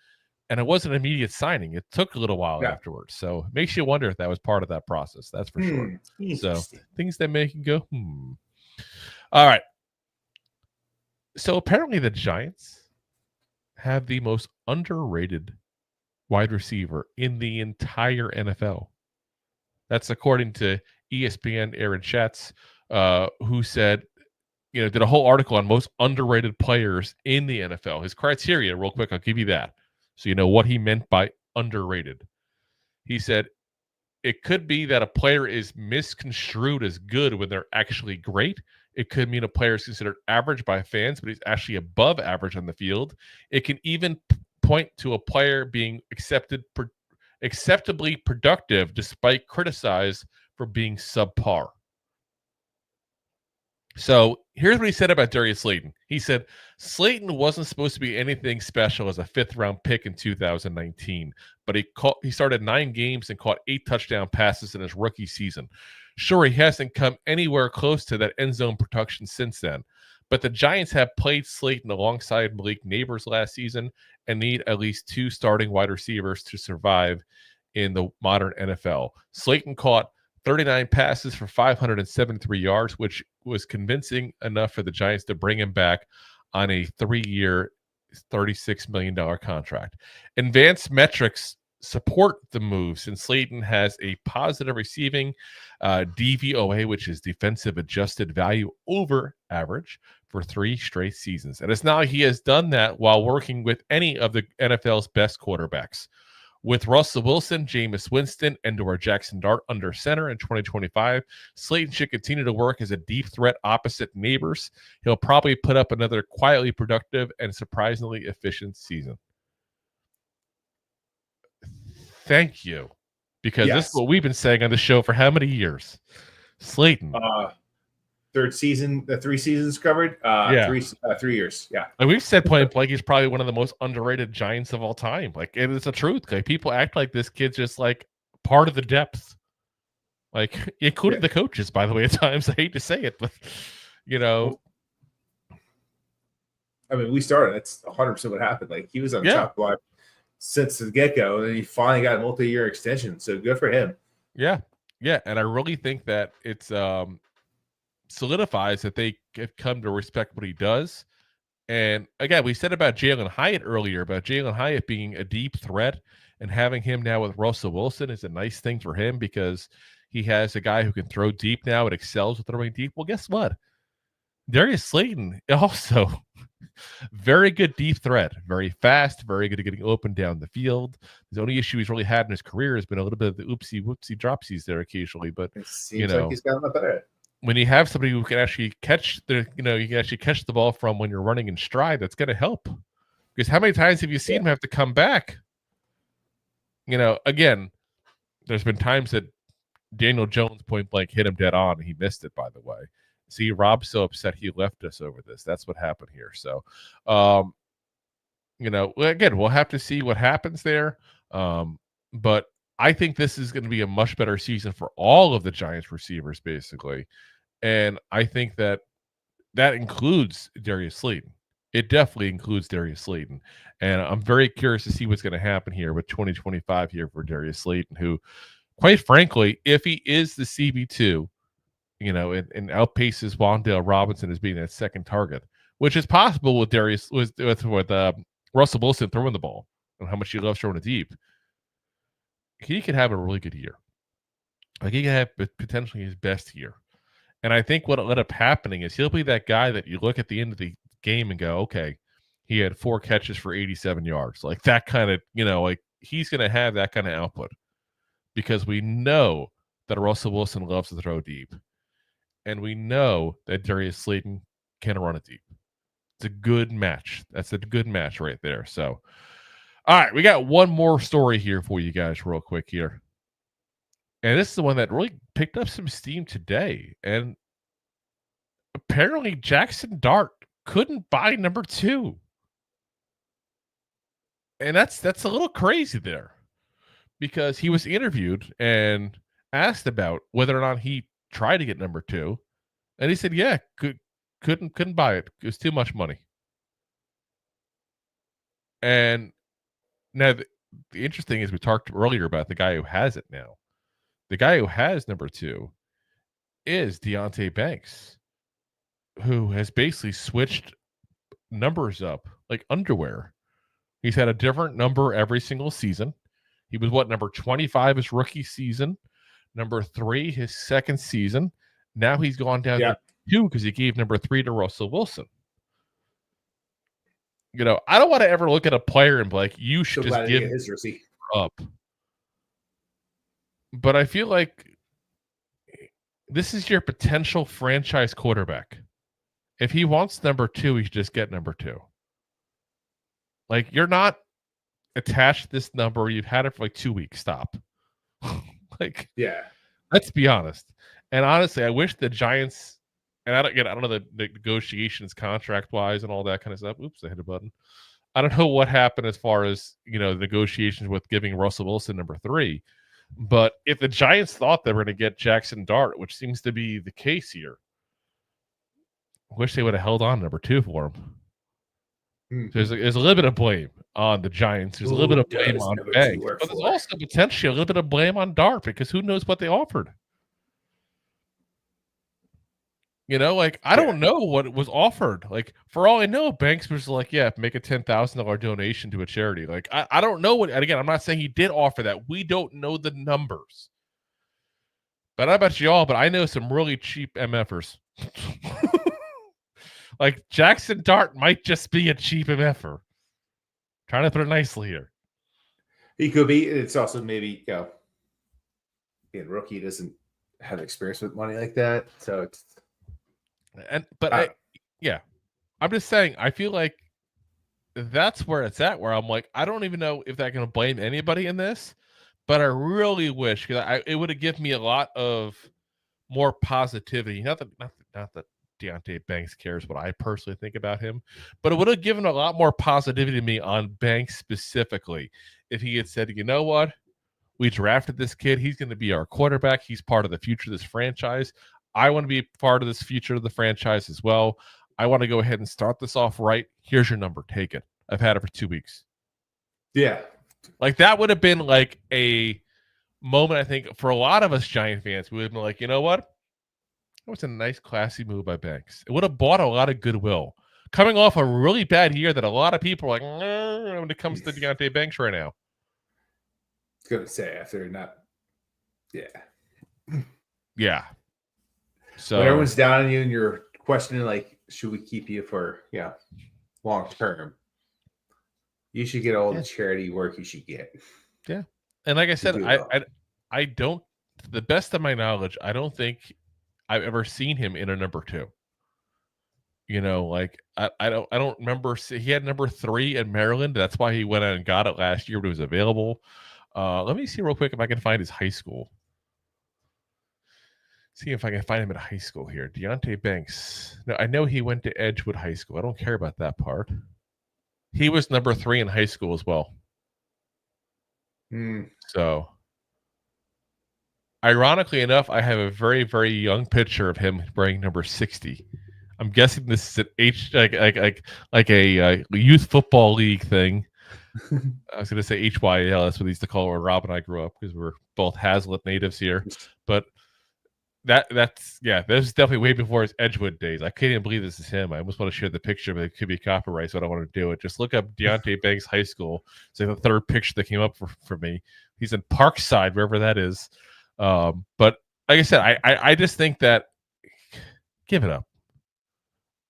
and it wasn't an immediate signing. It took a little while afterwards. So it makes you wonder if that was part of that process. That's for sure. So things that make you go, All right. So apparently the Giants have the most underrated wide receiver in the entire NFL. That's according to ESPN Aaron Schatz, who said, did a whole article on most underrated players in the NFL. His criteria, real quick, I'll give you that, so you know what he meant by underrated. He said, it could be that a player is misconstrued as good when they're actually great. It could mean a player is considered average by fans, but he's actually above average on the field. It can even point to a player being accepted acceptably productive despite criticized for being subpar. So here's what he said about Darius Slayton. He said, Slayton wasn't supposed to be anything special as a 5th-round pick in 2019, but he started 9 games and caught 8 touchdown passes in his rookie season. Sure, he hasn't come anywhere close to that end zone production since then, but the Giants have played Slayton alongside Malik Neighbors last season and need at least 2 starting wide receivers to survive in the modern NFL. Slayton caught 39 passes for 573 yards, which was convincing enough for the Giants to bring him back on a 3-year, $36 million contract. Advanced metrics support the move since Slayton has a positive receiving DVOA, which is defensive adjusted value over average, for 3 straight seasons. And it's not he has done that while working with any of the NFL's best quarterbacks. With Russell Wilson, Jameis Winston, and Jackson Dart under center in 2025, Slayton should continue to work as a deep threat opposite Neighbors. He'll probably put up another quietly productive and surprisingly efficient season. Thank you. Because this is what we've been saying on the show for how many years? Slayton. 3rd season, the 3 seasons covered. 3 years. Yeah. Like we've said point blank, he's probably one of the most underrated Giants of all time. Like, it is the truth. Like, people act like this kid's just like part of the depth. Like, including the coaches, by the way, at times. I hate to say it, but I mean, we started. That's 100% what happened. Like, he was on the top block since the get-go, and then he finally got a multi-year extension. So good for him. Yeah. Yeah. And I really think that it's solidifies that they have come to respect what he does. And again, we said about Jalen Hyatt earlier, about Jalen Hyatt being a deep threat, and having him now with Russell Wilson is a nice thing for him because he has a guy who can throw deep now and excels with throwing deep. Well, guess what? Darius Slayton also very good deep threat, very fast, very good at getting open down the field. The only issue he's really had in his career has been a little bit of the oopsie whoopsie dropsies there occasionally, but it seems like he's gotten a lot better. When you have somebody who can actually catch you can actually catch the ball from when you're running in stride, that's going to help. Because how many times have you seen him have to come back? Again, there's been times that Daniel Jones point blank hit him dead on, and he missed it, by the way. See, Rob's so upset he left us over this. That's what happened here. So, again, we'll have to see what happens there. But I think this is going to be a much better season for all of the Giants receivers, basically. And I think that includes Darius Slayton. It definitely includes Darius Slayton. And I'm very curious to see what's going to happen here with 2025 here for Darius Slayton, who, quite frankly, if he is the CB2, and outpaces Wandale Robinson as being that second target, which is possible with Russell Wilson throwing the ball and how much he loves throwing it deep, he could have a really good year. Like, he could have potentially his best year. And I think what'll end up happening is he'll be that guy that you look at the end of the game and go, okay, he had 4 catches for 87 yards. Like, that kind of, like, he's going to have that kind of output because we know that Russell Wilson loves to throw deep. And we know that Darius Slayton can run it deep. It's a good match. That's a good match right there. So, all right, we got one more story here for you guys real quick here. And this is the one that really picked up some steam today. And apparently Jackson Dart couldn't buy number 2. And that's a little crazy there because he was interviewed and asked about whether or not he tried to get number 2. And he said, yeah, couldn't buy it. It was too much money. And now the interesting is we talked earlier about the guy who has it now. The guy who has number 2 is Deonte Banks, who has basically switched numbers up like underwear. He's had a different number every single season. He was number 25 his rookie season, number 3 his second season. Now he's gone down to 2 because he gave number 3 to Russell Wilson. I don't want to ever look at a player and be like, you should just give his jersey up. But I feel like this is your potential franchise quarterback. If he wants number 2, he should just get number 2. Like, you're not attached this number. You've had it for like 2 weeks. Stop. Like, Yeah. let's be honest. And honestly, I wish the Giants. And I don't know the negotiations contract wise and all that kind of stuff. Oops, I hit a button. I don't know what happened as far as the negotiations with giving Russell Wilson number 3. But if the Giants thought they were going to get Jackson Dart, which seems to be the case here, I wish they would have held on number 2 for him. There's a little bit of blame on the Giants. There's a little bit of blame on Banks. But there's also potentially a little bit of blame on Dart because who knows what they offered. I don't know what was offered. Like, for all I know, Banks was like, yeah, make a $10,000 donation to a charity. Like, I don't know what, and again, I'm not saying he did offer that. We don't know the numbers. But I bet you all, but I know some really cheap MFers. Like, Jackson Dart might just be a cheap MFer. Trying to put it nicely here. He could be. It's also maybe, being rookie doesn't have experience with money like that. So it's. I'm just saying, I feel like that's where it's at, where I'm like, I don't even know if I can blame anybody in this, but I really wish, because it would have given me a lot of more positivity. Not that Deontay Banks cares what I personally think about him, but it would have given a lot more positivity to me on Banks specifically if he had said, you know what, we drafted this kid, he's going to be our quarterback, he's part of the future of this franchise. I want to be part of this future of the franchise as well. I want to go ahead and start this off right. Here's your number. Take it. I've had it for 2 weeks. Yeah. Like, that would have been like a moment, I think, for a lot of us Giant fans. We would have been like, you know what? That was a nice, classy move by Banks. It would have bought a lot of goodwill. Coming off a really bad year that a lot of people are like, when it comes to Deontay Banks right now. I was going to say, after not. Yeah. Yeah. So when everyone's down on you and you're questioning, like, should we keep you for long term? You should get all the charity work you should get. Yeah, and like I said, I don't. To the best of my knowledge, I don't think I've ever seen him in a number 2. I don't remember. He had number 3 in Maryland. That's why he went out and got it last year when it was available. Let me see real quick if I can find his high school. See if I can find him at high school here. Deontay Banks. Now, I know he went to Edgewood High School. I don't care about that part. He was number 3 in high school as well. So, ironically enough, I have a very, very young picture of him wearing number 60. I'm guessing this is an like a youth football league thing. I was going to say HYL. That's what they used to call it where Rob and I grew up, because we're both Hazlitt natives here. But that's definitely way before his Edgewood days. I can't even believe this is him. I almost want to share the picture, but it could be copyright, so I don't want to do it. Just look up Deontay Banks High School. It's like the third picture that came up for me. He's in Parkside, wherever that is. But like I said, I just think that give it up.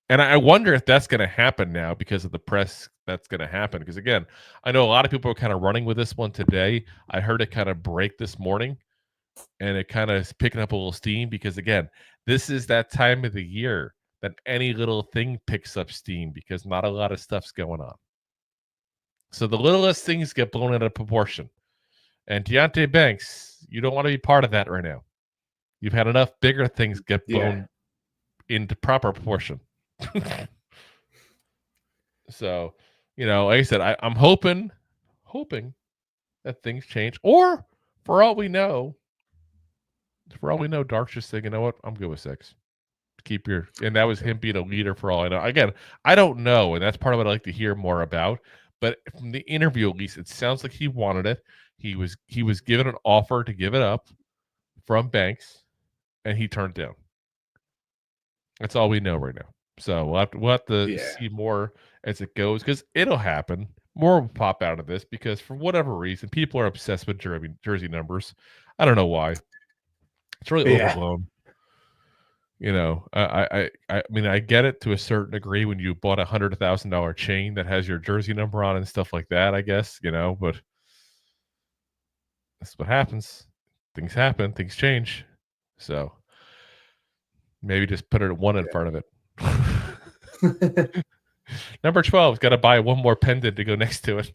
And I wonder if that's going to happen now because of the press that's going to happen. Because again, I know a lot of people are kind of running with this one today. I heard it kind of break this morning. And it kind of is picking up a little steam because, again, this is that time of the year that any little thing picks up steam because not a lot of stuff's going on. So the littlest things get blown out of proportion. And Deontay Banks, you don't want to be part of that right now. You've had enough bigger things get blown into proper proportion. So, like I said, I'm hoping that things change. Or, for all we know, Dark's just saying, you know what? I'm good with 6. And that was him being a leader for all I know. Again, I don't know, and that's part of what I like to hear more about. But from the interview, at least, it sounds like he wanted it. He was given an offer to give it up from Banks, and he turned down. That's all we know right now. So we'll have to see more as it goes, because it'll happen. More will pop out of this because for whatever reason, people are obsessed with jersey numbers. I don't know why. It's really overblown. I mean, I get it to a certain degree when you bought $100,000 chain that has your jersey number on and stuff like that, I guess, but that's what happens. Things happen, things change. So maybe just put it 1 in front of it. Number 12's got to buy one more pendant to go next to it.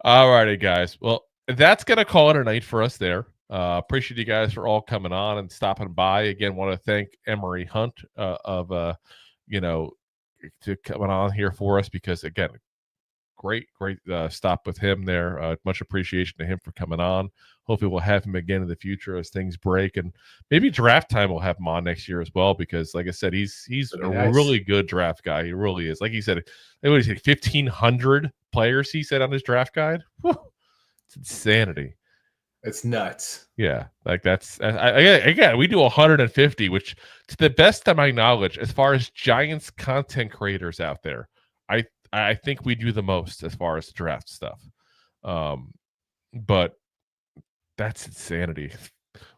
All righty, guys. Well, that's going to call it a night for us there. Appreciate you guys for all coming on and stopping by. Again, want to thank Emory Hunt to coming on here for us because, again, great stop with him there. Much appreciation to him for coming on. Hopefully we'll have him again in the future as things break, and maybe draft time we'll have him on next year as well because, like I said, he's a really good draft guy. He really is. Like he said, what did he say, 1,500 players he said on his draft guide. Whew, it's insanity. It's nuts. Yeah, like that's again we do 150, which to the best of my knowledge, as far as Giants content creators out there, I think we do the most as far as draft stuff. But that's insanity.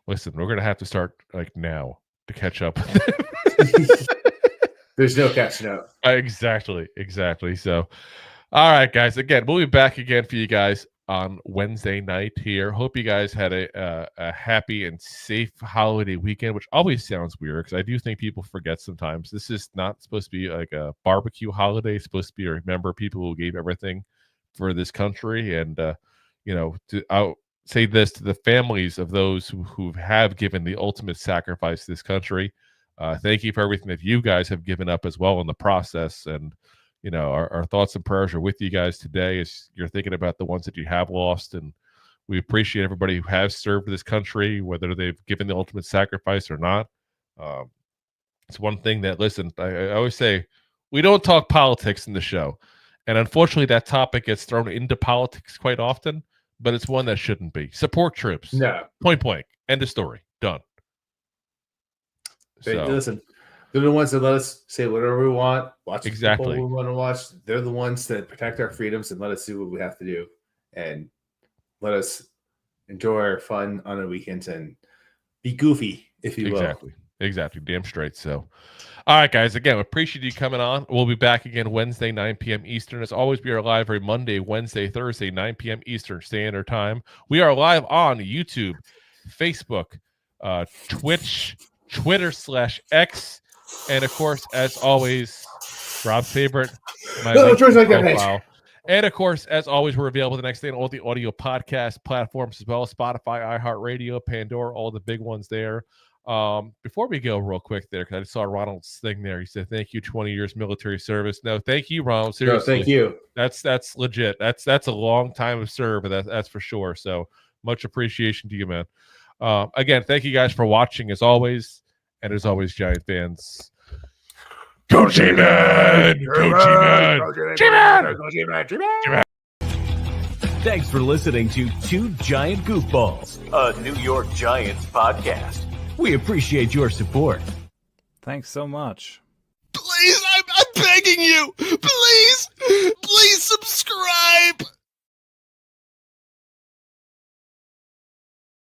Listen, we're gonna have to start like now to catch up. There's no catching up. Exactly. So, all right, guys. Again, we'll be back again for you guys on Wednesday night here. Hope you guys had a happy and safe holiday weekend, which always sounds weird because I do think people forget sometimes. This is not supposed to be like a barbecue holiday. It's supposed to be remember people who gave everything for this country. And, I'll say this to the families of those who have given the ultimate sacrifice to this country. Thank you for everything that you guys have given up as well in the process. And, our thoughts and prayers are with you guys today as you're thinking about the ones that you have lost. And we appreciate everybody who has served this country, whether they've given the ultimate sacrifice or not. It's one thing that, listen, I always say, we don't talk politics in the show. And unfortunately, that topic gets thrown into politics quite often, but it's one that shouldn't be. Support troops. No. Point blank. End of story. Done. Listen. They're the ones that let us say whatever we want, watch exactly what we want to watch. They're the ones that protect our freedoms and let us do what we have to do and let us enjoy our fun on the weekends and be goofy, if you will. Exactly. Damn straight. So, all right, guys. Again, appreciate you coming on. We'll be back again Wednesday, 9 p.m. Eastern. As always, we are live every Monday, Wednesday, Thursday, 9 p.m. Eastern Standard Time. We are live on YouTube, Facebook, Twitch, Twitter/X. And, of course, as always, Rob's favorite, my profile. And, of course, as always, we're available the next day on all the audio podcast platforms as well as Spotify, iHeartRadio, Pandora, all the big ones there. Before we go real quick there, because I saw Ronald's thing there. He said, thank you, 20 years military service. No, thank you, Ronald. Seriously. No, thank you. That's legit. That's a long time of serve, that's for sure. So much appreciation to you, man. Again, thank you guys for watching as always. And as always, Giant fans, go G-Man! Go G-Man! Thanks for listening to Two Giant Goofballs, a New York Giants podcast. We appreciate your support. Thanks so much. Please, I'm begging you. Please,